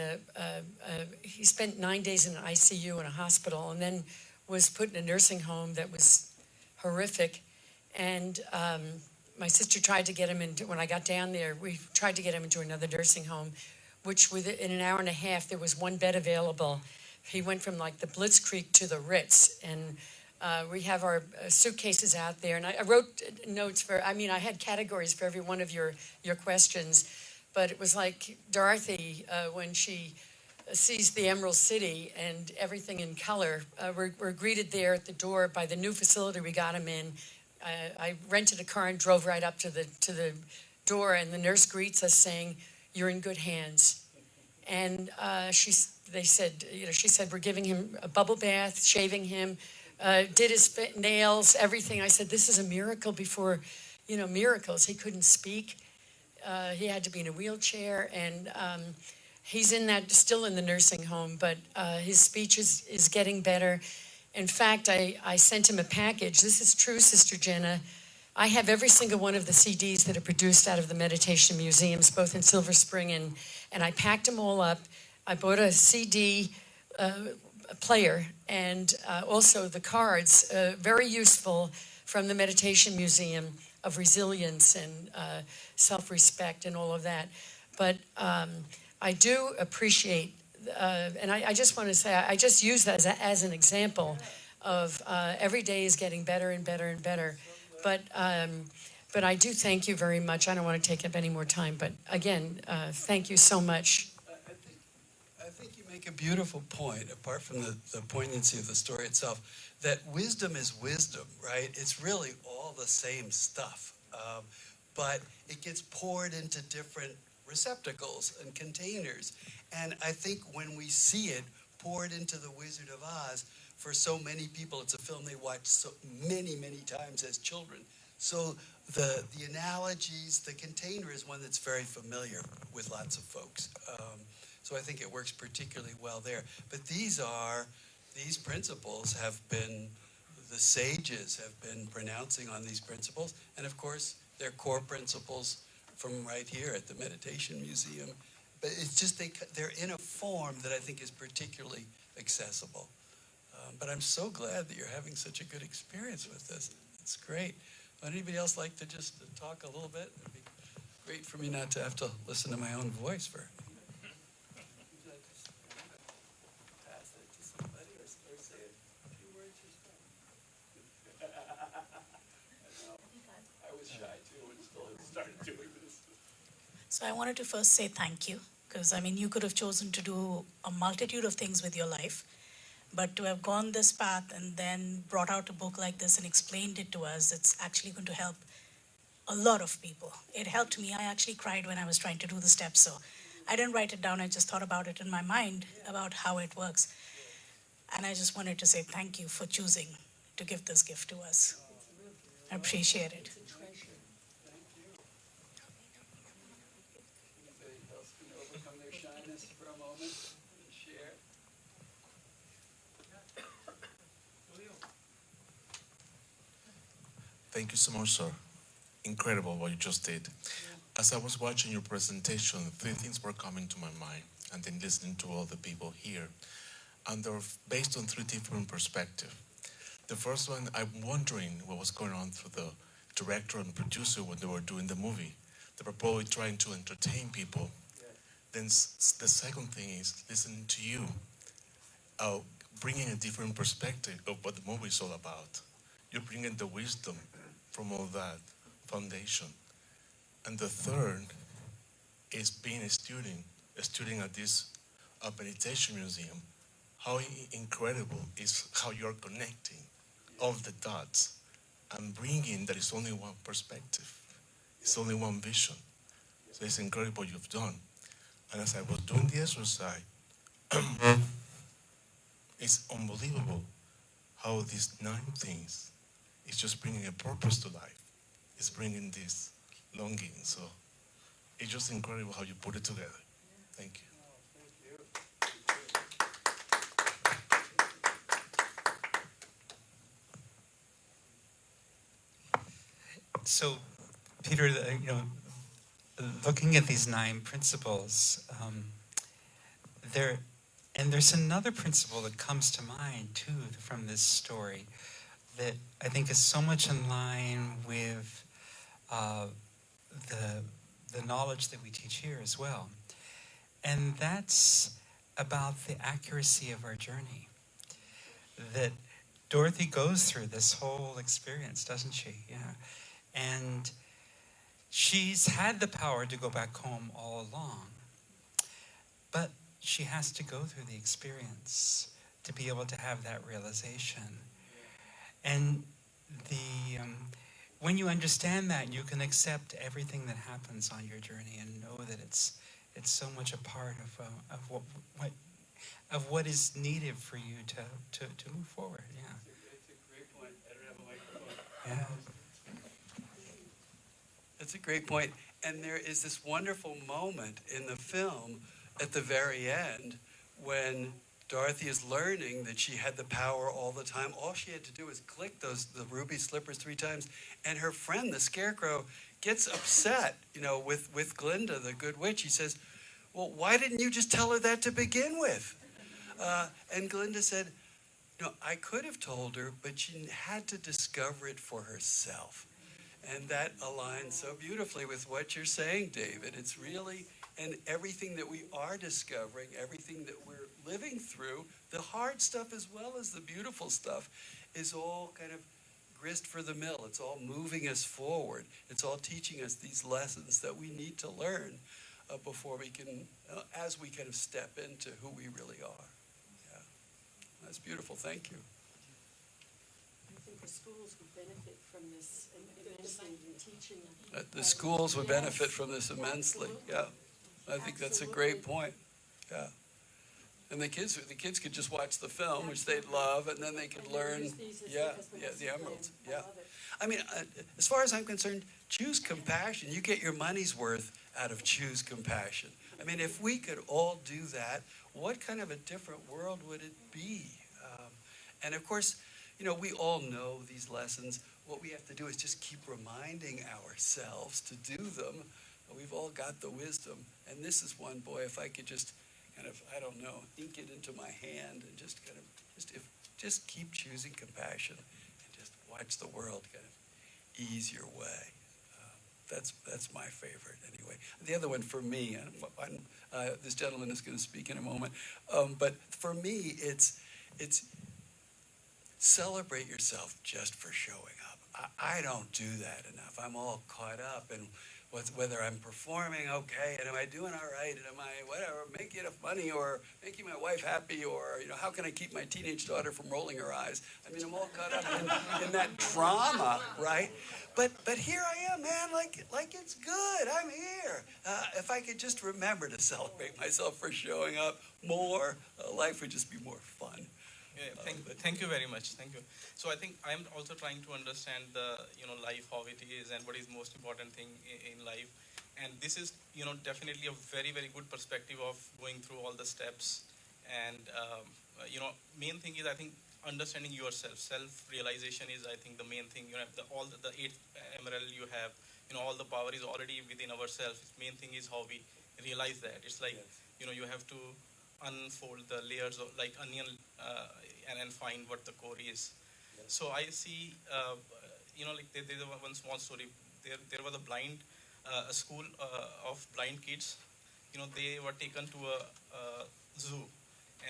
he spent 9 days in an ICU in a hospital and then was put in a nursing home that was horrific. And my sister tried to get him into, when I got down there, we tried to get him into another nursing home, which within an hour and a half, there was one bed available. He went from like the Blitzkrieg to the Ritz. And we have our suitcases out there. And I wrote notes I had categories for every one of your questions. But it was like Dorothy when she sees the Emerald City and everything in color. We're greeted there at the door by the new facility we got him in. I rented a car and drove right up to the door, and the nurse greets us saying, "You're in good hands." And she said, "We're giving him a bubble bath, shaving him, did his nails, everything." I said, "This is a miracle before, miracles." He couldn't speak. He had to be in a wheelchair, and he's still in the nursing home, but his speech is getting better. In fact, I sent him a package. This is true, Sister Jenna. I have every single one of the CDs that are produced out of the meditation museums, both in Silver Spring, and I packed them all up. I bought a CD player and also the cards, very useful, from the Meditation Museum of resilience and self-respect and all of that. But I do appreciate, and I just want to say, I just use that as an example of every day is getting better and better and better. But I do thank you very much. I don't want to take up any more time, but again, thank you so much. I think you make a beautiful point, apart from the poignancy of the story itself, that wisdom is wisdom, right? It's really all the same stuff, but it gets poured into different receptacles and containers. And I think when we see it poured into The Wizard of Oz, for so many people, it's a film they watch so many, many times as children. So the analogies, the container is one that's very familiar with lots of folks. So I think it works particularly well there. But these principles have been, the sages have been pronouncing on these principles. And of course, they're core principles from right here at the Meditation Museum. But it's just they're in a form that I think is particularly accessible. But I'm so glad that you're having such a good experience with this. It's great. Would anybody else like to just talk a little bit? It'd be great for me not to have to listen to my own voice for. Pass it to somebody or say a few words yourself. I know. I was shy too until I started doing this. So I wanted to first say thank you, because you could have chosen to do a multitude of things with your life, but to have gone this path and then brought out a book like this and explained it to us, it's actually going to help a lot of people. It helped me. I actually cried when I was trying to do the steps, so I didn't write it down. I just thought about it in my mind about how it works. And I just wanted to say thank you for choosing to give this gift to us. I appreciate it. Overcome their shyness for a moment and share. Thank you so much, sir. Incredible what you just did. As I was watching your presentation, 3 things were coming to my mind, and then listening to all the people here. And they're based on 3 different perspectives. The first one, I'm wondering what was going on through the director and producer when they were doing the movie. They were probably trying to entertain people. Then the second thing is listening to you, bringing a different perspective of what the movie is all about. You're bringing the wisdom from all that foundation. And the third is being a student at this a meditation museum, how incredible is how you're connecting all the dots and bringing that it's only one perspective, it's only one vision. So it's incredible you've done. And as I was doing the exercise, it's unbelievable how these 9 things is just bringing a purpose to life. It's bringing this longing. So it's just incredible how you put it together. Thank you. So, Peter, looking at these 9 principles, there's another principle that comes to mind too from this story that I think is so much in line with the knowledge that we teach here as well, and that's about the accuracy of our journey. That Dorothy goes through this whole experience, doesn't she? Yeah. And she's had the power to go back home all along, but she has to go through the experience to be able to have that realization. And when you understand that, you can accept everything that happens on your journey and know that it's so much a part of what is needed for you to move forward. Yeah. It's a great point. I don't have a microphone. Yeah. That's a great point. And there is this wonderful moment in the film at the very end when Dorothy is learning that she had the power all the time. All she had to do was click the ruby slippers 3 times, and her friend, the Scarecrow, gets upset, with Glinda, the good witch. He says, well, why didn't you just tell her that to begin with? And Glinda said, I could have told her, but she had to discover it for herself. And that aligns so beautifully with what you're saying, David. It's really, and everything that we are discovering, everything that we're living through, the hard stuff as well as the beautiful stuff, is all kind of grist for the mill. It's all moving us forward. It's all teaching us these lessons that we need to learn before we can, as we kind of step into who we really are. Yeah, that's beautiful. Thank you. I think the schools would benefit from this immensely in teaching. The schools would benefit from this immensely. Yeah, I think that's a great point. Yeah, and the kids could just watch the film, which they'd love, and then they could learn. Yeah, the emeralds. Yeah, I mean, as far as I'm concerned, choose compassion. You get your money's worth out of choose compassion. I mean, if we could all do that, what kind of a different world would it be? And of course, we all know these lessons. What we have to do is just keep reminding ourselves to do them. We've all got the wisdom. And this is one, boy, if I could just kind of, I don't know, ink it into my hand and just kind of, just keep choosing compassion and just watch the world kind of ease your way. That's my favorite anyway. The other one for me, this gentleman is going to speak in a moment, but for me, it's celebrate yourself just for showing up. I don't do that enough. I'm all caught up in whether I'm performing okay, and am I doing all right, and am I, whatever, making enough money, or making my wife happy, or, how can I keep my teenage daughter from rolling her eyes? I mean, I'm all caught up in that drama, right? But here I am, man, like it's good. I'm here. If I could just remember to celebrate myself for showing up more, life would just be more fun. Yeah, thank you very much. Thank you. So I think I'm also trying to understand the life, how it is, and what is most important thing in life. And this is definitely a very, very good perspective of going through all the steps. And main thing is, I think, understanding yourself. Self-realization is, I think, the main thing. You have all the 8 emerald you have. All the power is already within ourselves. Main thing is how we realize that. It's like you have to unfold the layers of like onion and find what the core is. Yes. So I see, like there's one small story. There was a school of blind kids. They were taken to a zoo,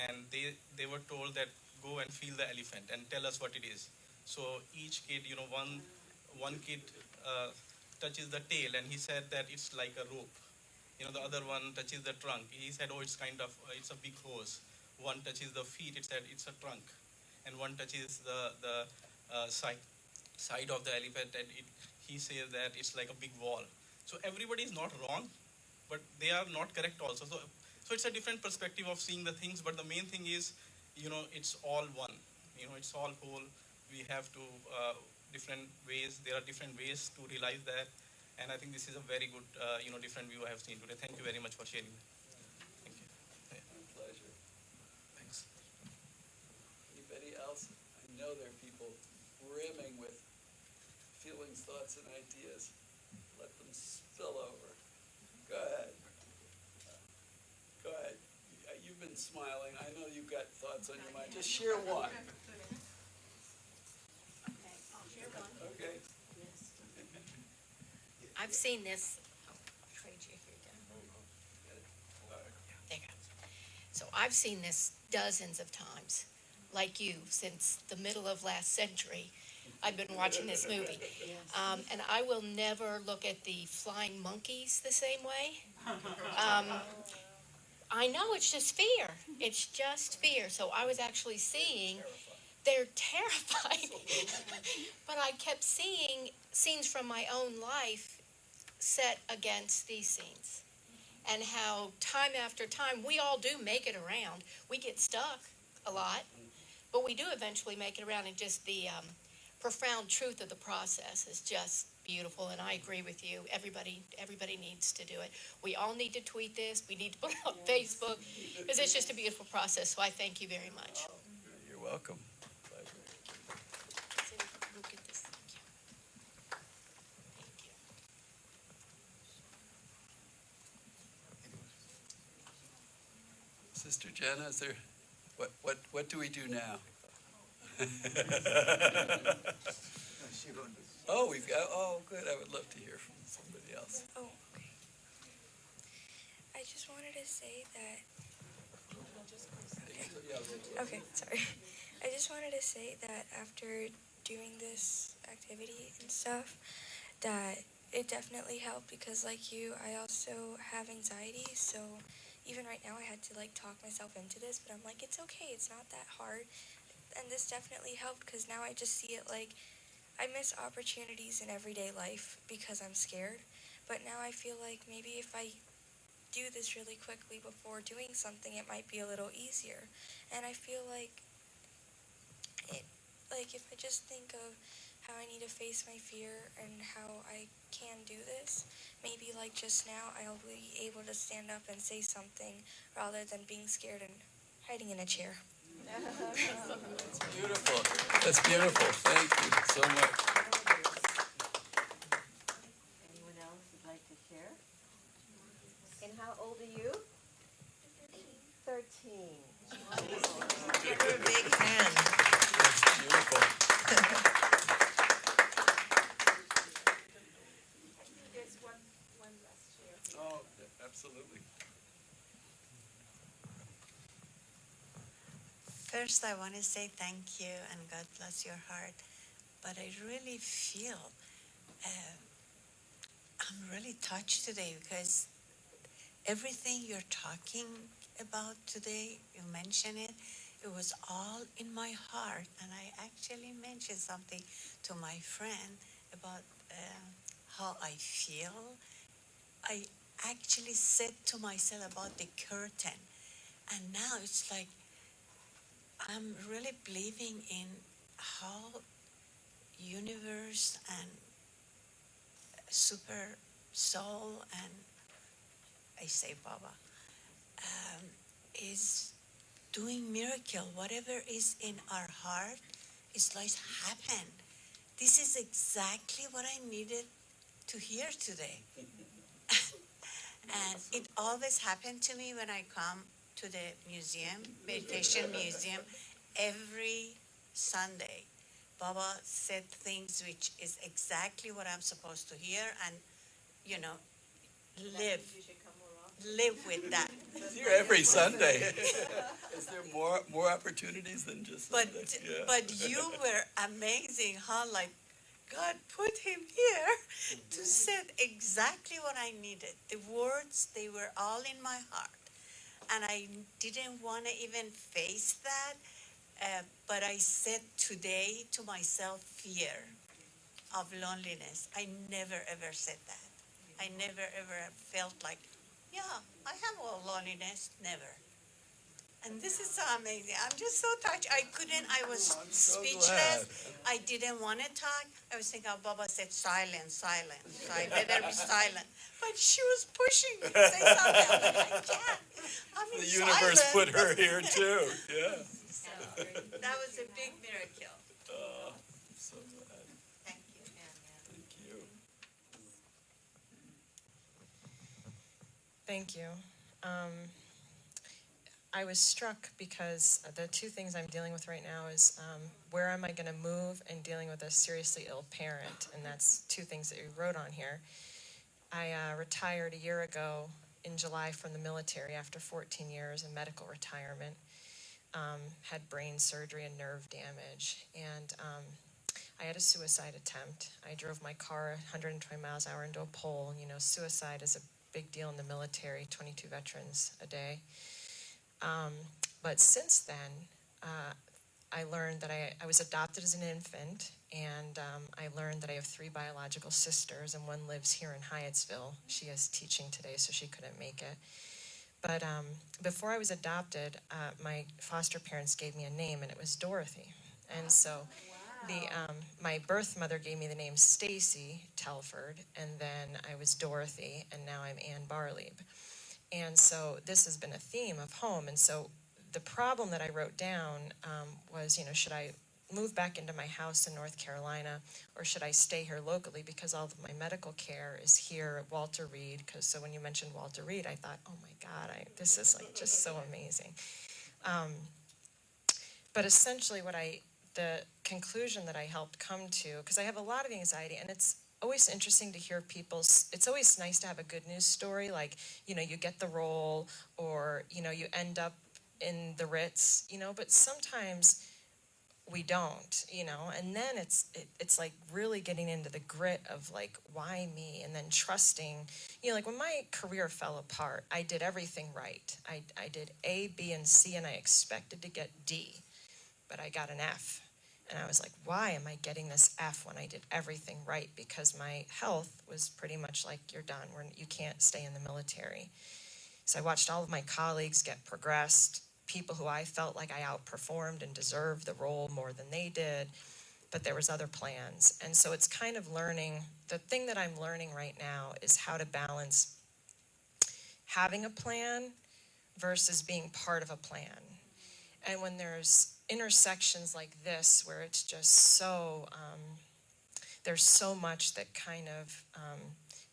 and they were told that go and feel the elephant and tell us what it is. So each kid, one kid touches the tail, and he said that it's like a rope. The other one touches the trunk. He said, oh, it's kind of, it's a big hose. One touches the feet, it said it's a trunk. And one touches the side of the elephant, and he says that it's like a big wall. So everybody is not wrong, but they are not correct also. So it's a different perspective of seeing the things, but the main thing is, it's all one. It's all whole. We have to, different ways, there are different ways to realize that. And I think this is a very good, different view I have seen today. Thank you very much for sharing that. Thank you. My pleasure. Thanks. Anybody else? I know there are people brimming with feelings, thoughts, and ideas. Let them spill over. Go ahead. Go ahead. You've been smiling. I know you've got thoughts on your mind. Just share one. Okay, I'll share one. Okay. I've seen this. Trade you here again. There you go. So I've seen this dozens of times, like you, since the middle of last century. I've been watching this movie. And I will never look at the flying monkeys the same way. I know, it's just fear. It's just fear. So I was actually seeing, they're terrifying. But I kept seeing scenes from my own life set against these scenes. And how time after time, we all do make it around. We get stuck a lot, but we do eventually make it around. And just the profound truth of the process is just beautiful. And I agree with you. Everybody needs to do it. We all need to tweet this. We need to put it on Facebook, because it's just a beautiful process. So I thank you very much. You're welcome. Pleasure. Look at this. Thank you. Sister Jenna, is there, what do we do now? Oh, we've got, good. I would love to hear from somebody else. Oh, okay. I just wanted to say that. Okay, sorry. I just wanted to say that after doing this activity and stuff, that it definitely helped, because like you, I also have anxiety, so even right now I had to talk myself into this, but I'm like, it's okay, it's not that hard. And this definitely helped, because now I just see it like I miss opportunities in everyday life because I'm scared. But now I feel like maybe if I do this really quickly before doing something, it might be a little easier. And I feel like if I just think of how I need to face my fear and how I can do this, maybe just now I'll be able to stand up and say something rather than being scared and hiding in a chair. That's beautiful. That's beautiful. Thank you so much. Anyone else would like to share? And how old are you? 13. Give her a big hand. That's beautiful. There's one last share. Oh, absolutely. First, I want to say thank you and God bless your heart. But I really feel I'm really touched today, because everything you're talking about today, you mentioned it, it was all in my heart. And I actually mentioned something to my friend about how I feel. I actually said to myself about the curtain. And now it's like I'm really believing in how universe and super soul, and I say Baba, is doing miracle. Whatever is in our heart is like happen. This is exactly what I needed to hear today. And it always happened to me when I come to the museum, meditation museum, every Sunday. Baba said things which is exactly what I'm supposed to hear, and, live with that. Here every Sunday. Is there more opportunities than just But Sunday? Yeah. but you were amazing, huh? God put him here to say exactly what I needed. The words, they were all in my heart. And I didn't want to even face that. But I said today to myself, fear of loneliness. I never ever said that. I never ever felt like, yeah, I have all loneliness. Never. And this is so amazing. I'm just so touched. I was so speechless. glad. I didn't want to talk. I was thinking, oh, Baba said silence, silence. So I better be silent. But she was pushing me to say something. I was like, yeah, I'm in The universe silence. put her here too. Yeah. So that was a big miracle. I'm so glad. Thank you. Thank you. Thank you. I was struck because the two things I'm dealing with right now is where am I going to move and dealing with a seriously ill parent, and that's two things that you wrote on here. I retired a year ago in July from the military after 14 years in medical retirement. Had brain surgery and nerve damage, and I had a suicide attempt. I drove my car 120 miles an hour into a pole. You know, suicide is a big deal in the military, 22 veterans a day. But since then, I learned that I was adopted as an infant, and I learned that I have 3 biological sisters, and one lives here in Hyattsville. She is teaching today, so she couldn't make it. But before I was adopted, my foster parents gave me a name, and it was Dorothy. And so my birth mother gave me the name Stacy Telford, and then I was Dorothy, and now I'm Ann Barlieb. And so this has been a theme of home. And so the problem that I wrote down was, should I move back into my house in North Carolina, or should I stay here locally, because all of my medical care is here at Walter Reed. So when you mentioned Walter Reed, I thought, oh my God, this is like just so amazing. But essentially the conclusion that I helped come to, because I have a lot of anxiety, and it's always interesting to hear it's always nice to have a good news story, like, you get the role, or, you end up in the Ritz, but sometimes we don't, and then it's like really getting into the grit of like, why me? And then trusting, like when my career fell apart, I did everything right. I did A, B, and C, and I expected to get D, but I got an F. And I was like, why am I getting this F when I did everything right? Because my health was pretty much like, you're done. You can't stay in the military. So I watched all of my colleagues get progressed, people who I felt like I outperformed and deserved the role more than they did, but there was other plans. And so it's kind of the thing that I'm learning right now is how to balance having a plan versus being part of a plan. And when there's intersections like this, where it's just so, there's so much that kind of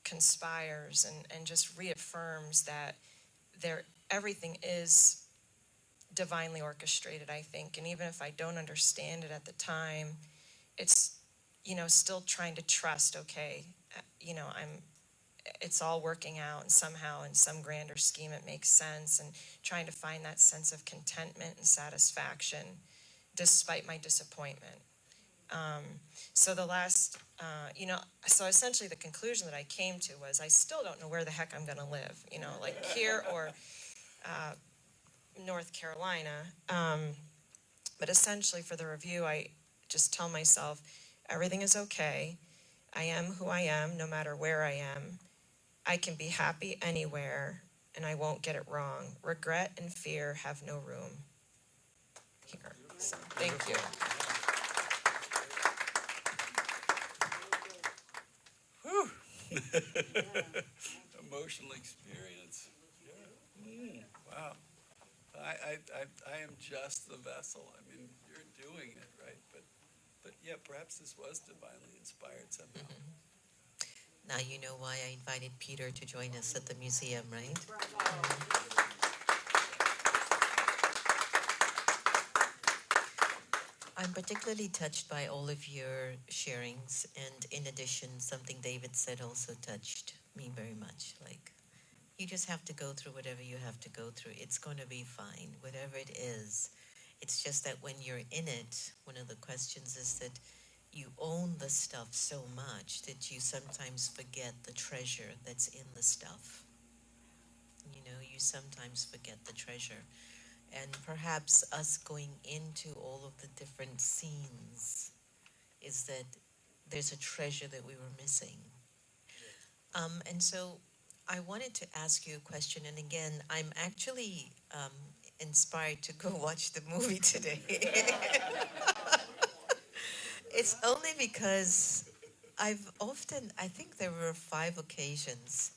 conspires and just reaffirms that everything is divinely orchestrated, I think. And even if I don't understand it at the time, it's, still trying to trust, okay, it's all working out, and somehow in some grander scheme it makes sense, and trying to find that sense of contentment and satisfaction despite my disappointment. So so essentially the conclusion that I came to was I still don't know where the heck I'm going to live, like here or North Carolina. But essentially for the review, I just tell myself everything is okay. I am who I am, no matter where I am. I can be happy anywhere, and I won't get it wrong. Regret and fear have no room here. So, thank you. Whew. Emotional experience. Yeah. Wow. I am just the vessel. I mean, you're doing it, right? But yeah, perhaps this was divinely inspired somehow. Now you know why I invited Peter to join us at the museum, right? I'm particularly touched by all of your sharings, and in addition, something David said also touched me very much. Like, you just have to go through whatever you have to go through. It's going to be fine, whatever it is. It's just that when you're in it, one of the questions is that you own the stuff so much that you sometimes forget the treasure that's in the stuff. You know, you sometimes forget the treasure. And perhaps us going into all of the different scenes is that there's a treasure that we were missing. And so I wanted to ask you a question, and again, I'm actually inspired to go watch the movie today. It's only because I think there were 5 occasions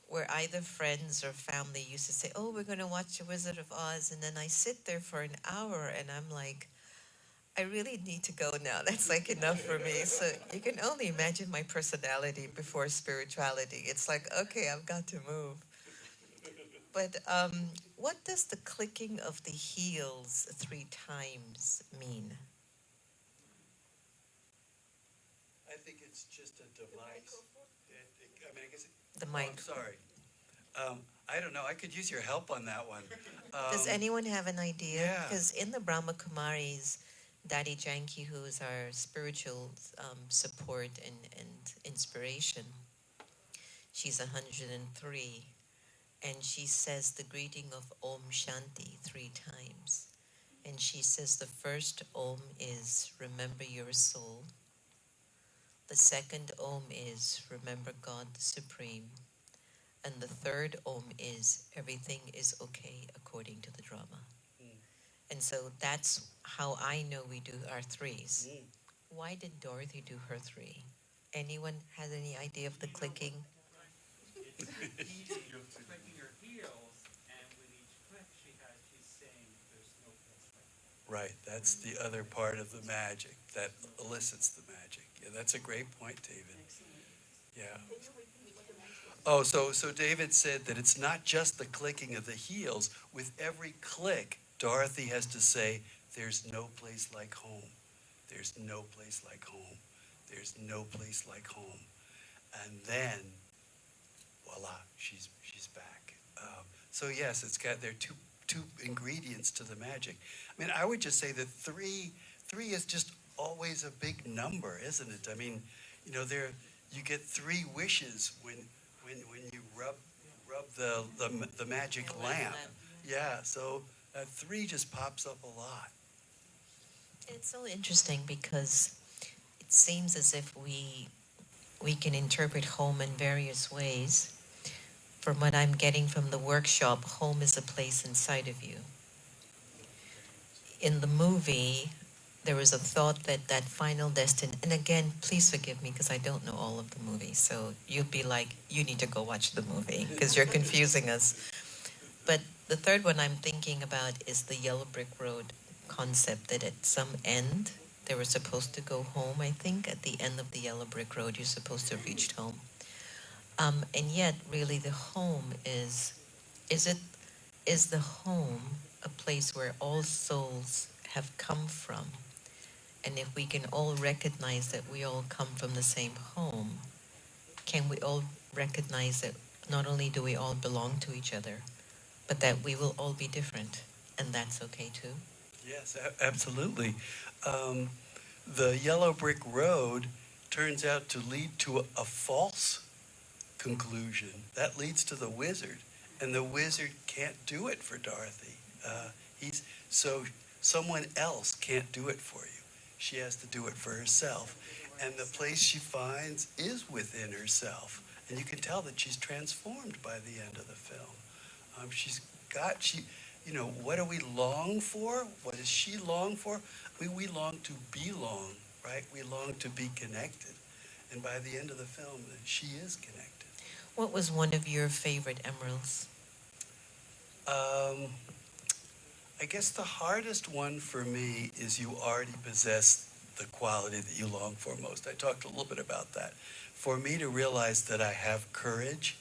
where either friends or family used to say, "Oh, we're going to watch The Wizard of Oz," and then I sit there for an hour and I'm like, I really need to go now. That's like enough for me. So you can only imagine my personality before spirituality. It's like, okay, I've got to move. But what does the clicking of the heels 3 times mean? I think it's just a device. I guess The mic. I'm sorry. I don't know. I could use your help on that one. Does anyone have an idea? Yeah. Because in the Brahma Kumaris, Daddy Janki, who is our spiritual support and inspiration, she's 103, and she says the greeting of Om Shanti 3 times. And she says the first Om is remember your soul. The second Om is remember God the Supreme. And the third Om is everything is okay according to the drama. And so that's how I know we do our 3s. Why did Dorothy do her 3? Anyone has any idea of the clicking? It's you're clicking your heels, and with each click she's saying there's no place like Right, that's the other part of the magic that elicits the magic. Yeah, that's a great point, David. Yeah. Oh, so David said that it's not just the clicking of the heels. With every click, Dorothy has to say, "There's no place like home. There's no place like home. There's no place like home." And then, voila, she's back. So yes, there are two ingredients to the magic. I mean, I would just say that three is just always a big number, isn't it? I mean, you know, you get 3 wishes when you rub the magic lamp. Yeah, so 3 just pops up a lot. It's so interesting because it seems as if we can interpret home in various ways. From what I'm getting from the workshop, home is a place inside of you. In the movie, there was a thought that final destination, and again, please forgive me because I don't know all of the movie, so you'd be like, you need to go watch the movie because you're confusing us. But the third one I'm thinking about is the Yellow Brick Road concept, that at some end, they were supposed to go home, I think. At the end of the Yellow Brick Road, you're supposed to have reached home. And yet, really, the home is the home a place where all souls have come from? And if we can all recognize that we all come from the same home, can we all recognize that not only do we all belong to each other, but that we will all be different, and that's okay too? Yes, absolutely. The Yellow Brick Road turns out to lead to a false conclusion. That leads to the wizard, and the wizard can't do it for Dorothy. So someone else can't do it for you. She has to do it for herself. And the place she finds is within herself. And you can tell that she's transformed by the end of the film. What do we long for? What does she long for? We long to belong, right? We long to be connected. And by the end of the film, she is connected. What was one of your favorite emeralds? I guess the hardest one for me is you already possess the quality that you long for most. I talked a little bit about that. For me to realize that I have courage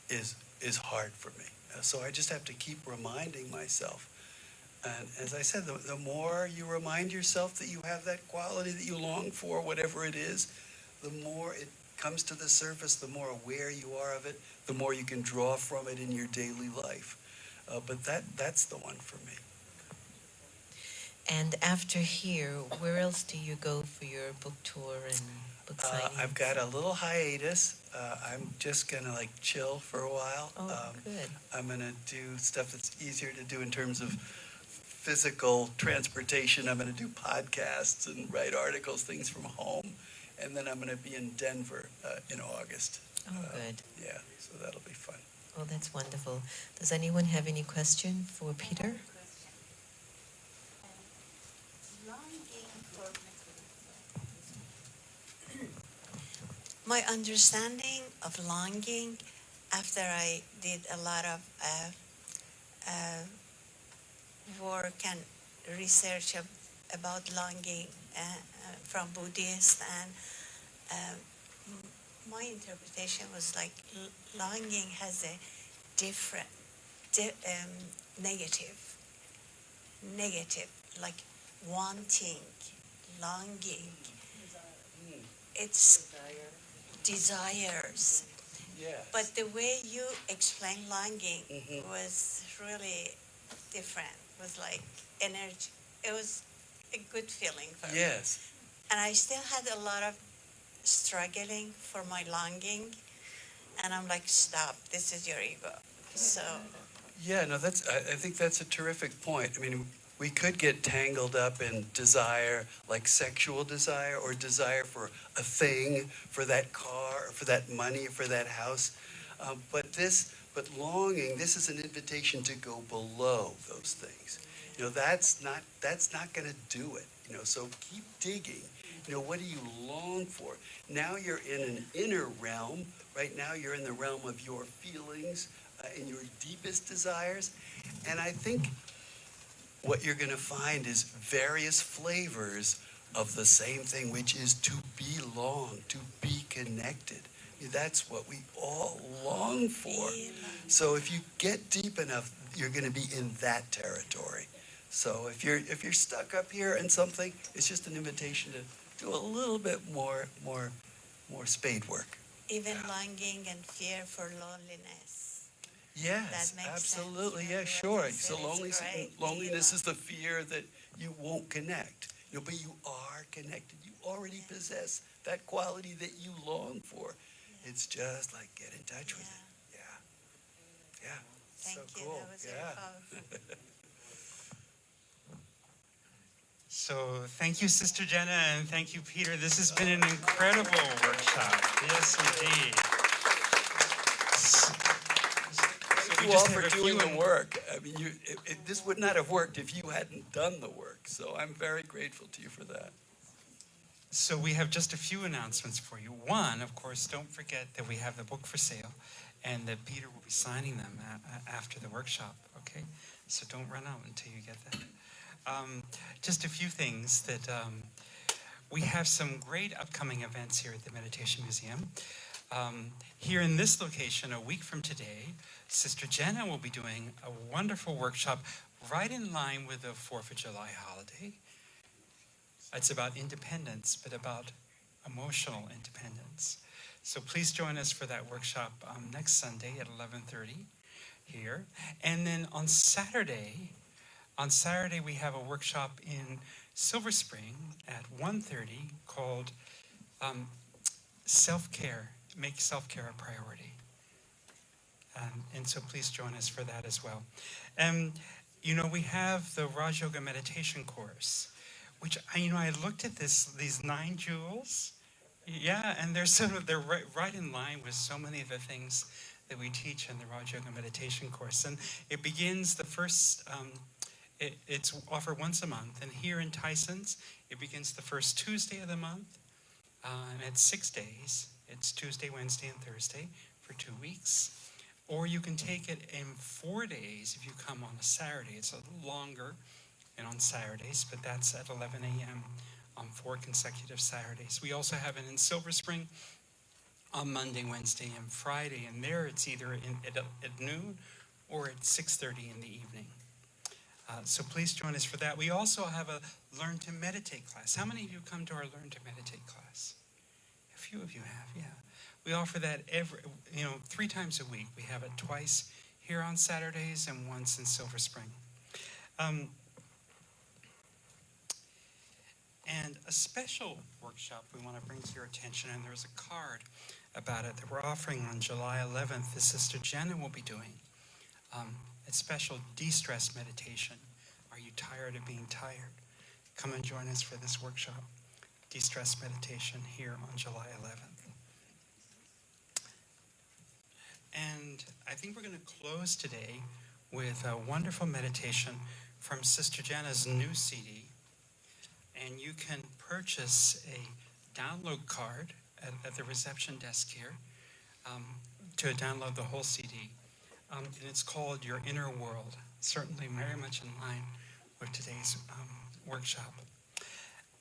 is hard for me. So I just have to keep reminding myself. And as I said, the more you remind yourself that you have that quality that you long for, whatever it is, the more it comes to the surface, the more aware you are of it, the more you can draw from it in your daily life. But that's the one for me. And after here, where else do you go for your book tour and book signings? I've got a little hiatus. I'm just gonna like chill for a while. Oh, good. I'm gonna do stuff that's easier to do in terms of physical transportation. I'm gonna do podcasts and write articles, things from home. And then I'm gonna be in Denver in August. Oh, good. Yeah, so that'll be fun. Oh, that's wonderful. Does anyone have any question for Peter? My understanding of longing, after I did a lot of work and research about longing from Buddhist, and my interpretation was like longing has a different negative, like wanting, longing. It's desires. Yes. But the way you explain longing was really different. It was like energy. It was a good feeling for me. Yes. And I still had a lot of struggling for my longing. And I'm like, stop, this is your ego. So. Yeah, no, I think that's a terrific point. I mean, we could get tangled up in desire, like sexual desire, or desire for a thing, for that car, or for that money, or for that house. But longing, this is an invitation to go below those things. You know, that's not going to do it. You know, so keep digging. You know, what do you long for? Now you're in an inner realm. Right now you're in the realm of your feelings and your deepest desires. And I think what you're going to find is various flavors of the same thing, which is to belong, to be connected. I mean, that's what we all long for. So if you get deep enough, you're going to be in that territory. So if you're stuck up here in something, it's just an invitation to do a little bit more spade work. Even longing and fear for loneliness. Yes, absolutely. Yeah, sure. So loneliness is the fear that you won't connect. You know, but you are connected. You already possess that quality that you long for. It's just like get in touch with it. Yeah. Thank so you. Cool. That was very powerful. So thank you, Sister Jenna, and thank you, Peter. This has been an incredible workshop. Yes, indeed. Thank you all for doing the work. I mean, this would not have worked if you hadn't done the work. So I'm very grateful to you for that. So we have just a few announcements for you. One, of course, don't forget that we have the book for sale and that Peter will be signing them after the workshop, okay? So don't run out until you get that. Just a few things that we have some great upcoming events here at the Meditation Museum. Here in this location, a week from today, Sister Jenna will be doing a wonderful workshop right in line with the 4th of July holiday. It's about independence, but about emotional independence. So please join us for that workshop next Sunday at 11:30 here. And then on Saturday we have a workshop in Silver Spring at 1:30 called Self-Care, Make Self-Care a Priority. And so please join us for that as well. You know, we have the Raj Yoga meditation course, which, I looked at these 9 jewels. Yeah, and they're right in line with so many of the things that we teach in the Raj Yoga meditation course. And it begins the first, it's offered once a month. And here in Tyson's, it begins the first Tuesday of the month. And it's 6 days. It's Tuesday, Wednesday, and Thursday for 2 weeks. Or you can take it in 4 days if you come on a Saturday. It's a little longer and on Saturdays, but that's at 11 a.m. on 4 consecutive Saturdays. We also have it in Silver Spring on Monday, Wednesday, and Friday. And there it's either at noon or at 6:30 in the evening. So please join us for that. We also have a Learn to Meditate class. How many of you come to our Learn to Meditate class? A few of you have, yeah. We offer that 3 times a week. We have it twice here on Saturdays and once in Silver Spring. And a special workshop we want to bring to your attention, and there's a card about it that we're offering on July 11th, that Sister Jenna will be doing. It's special de-stress meditation. Are you tired of being tired? Come and join us for this workshop, de-stress meditation, here on July 11th. And I think we're going to close today with a wonderful meditation from Sister Jenna's new CD. And you can purchase a download card at the reception desk here to download the whole CD. And it's called Your Inner World, certainly very much in line with today's workshop.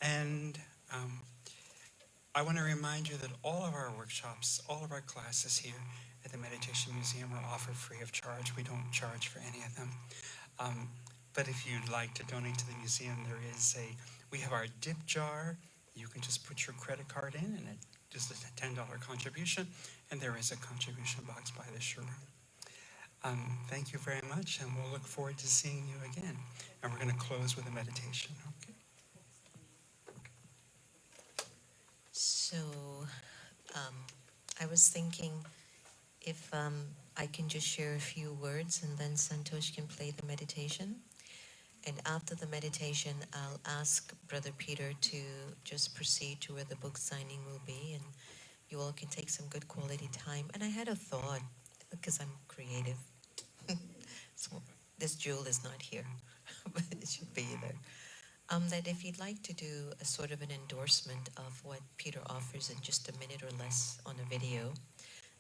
And I want to remind you that all of our workshops, all of our classes here at the Meditation Museum are offered free of charge. We don't charge for any of them. But if you'd like to donate to the museum, we have our dip jar. You can just put your credit card in, and it just a $10 contribution. And there is a contribution box by the showroom. Thank you very much, and we'll look forward to seeing you again. And we're going to close with a meditation. Okay. So, I was thinking if I can just share a few words and then Santosh can play the meditation. And after the meditation, I'll ask Brother Peter to just proceed to where the book signing will be, and you all can take some good quality time. And I had a thought, because I'm creative. So this jewel is not here, but it should be there. That if you'd like to do a sort of an endorsement of what Peter offers in just a minute or less on a video,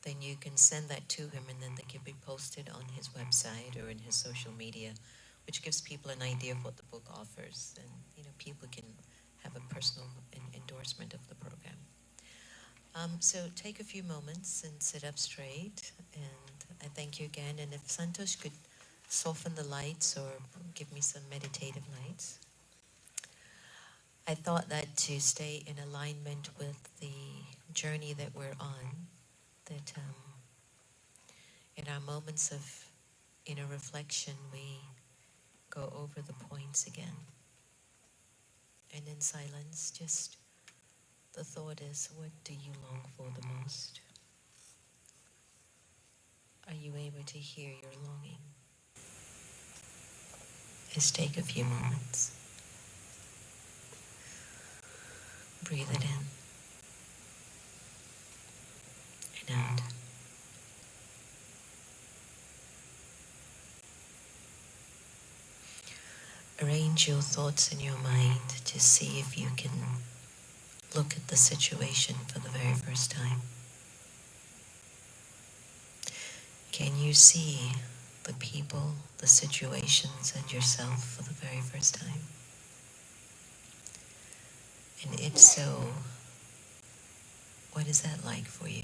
then you can send that to him, and then they can be posted on his website or in his social media, which gives people an idea of what the book offers, and people can have a personal endorsement of the program. So take a few moments and sit up straight, and I thank you again. And if Santosh could soften the lights or give me some meditative lights. I thought that to stay in alignment with the journey that we're on, that in our moments of inner reflection, we go over the points again. And in silence, just the thought is, what do you long for the most? Are you able to hear your longing? Just take a few moments. Breathe it in and out. Arrange your thoughts in your mind to see if you can look at the situation for the very first time. Can you see the people, the situations, and yourself for the very first time? And if so, what is that like for you?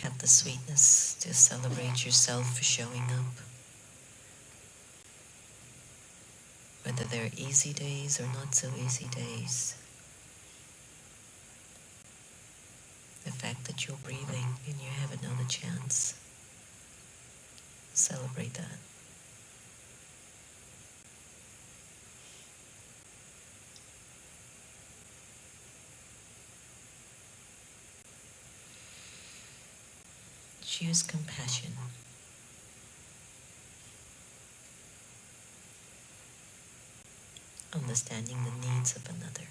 Have the sweetness to celebrate yourself for showing up. Whether they're easy days or not so easy days. The fact that you're breathing and you have another chance. Celebrate that. Choose compassion. Understanding the needs of another.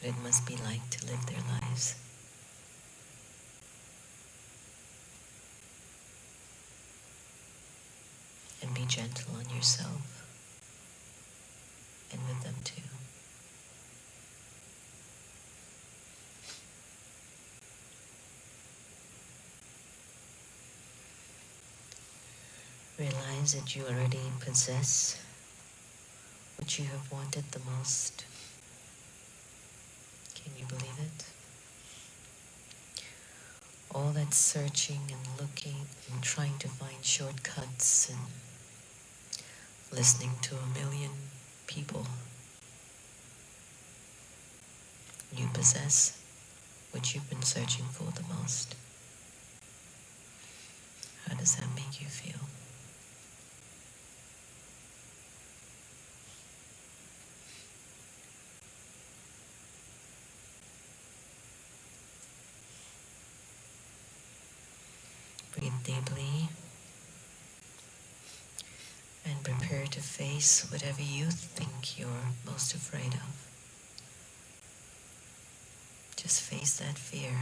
What it must be like to live their lives. And be gentle on yourself and with them too. Realize that you already possess what you have wanted the most. Can you believe it? All that searching and looking and trying to find shortcuts and listening to a million people. You possess what you've been searching for the most. How does that make you feel? Breathe deeply and prepare to face whatever you think you're most afraid of. Just face that fear.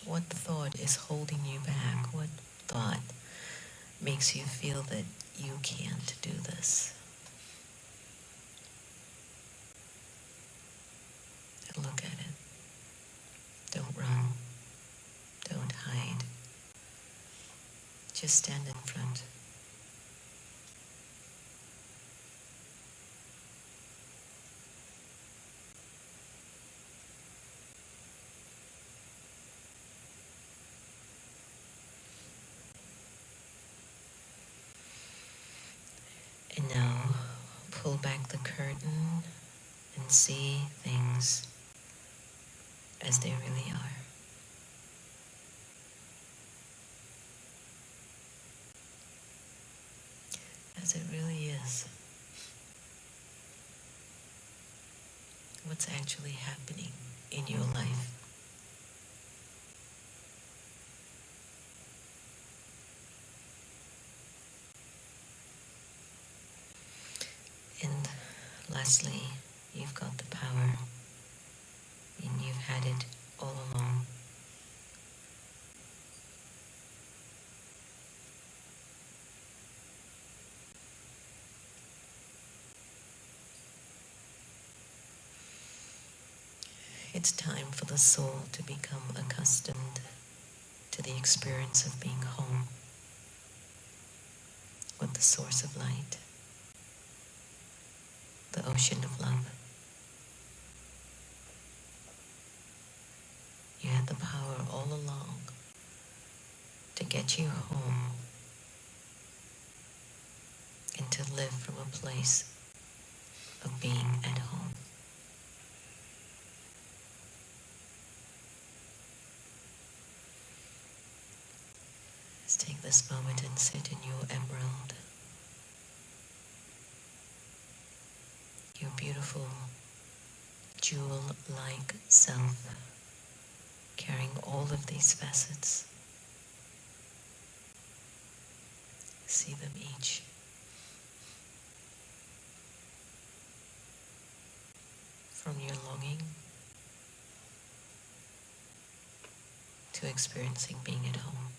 What thought is holding you back? What thought makes you feel that you can't do this? And look at it. Don't run. Don't hide. Just stand in front. And now pull back the curtain and see things as they really are. As it really is. What's actually happening in your life. And lastly, you've got the power, and you've had it all along. It's time for the soul to become accustomed to the experience of being home with the source of light, the ocean of love. You had the power all along to get you home and to live from a place of being at home. Let's take this moment and sit in your emerald, your beautiful jewel-like self, carrying all of these facets. See them each. From your longing to experiencing being at home.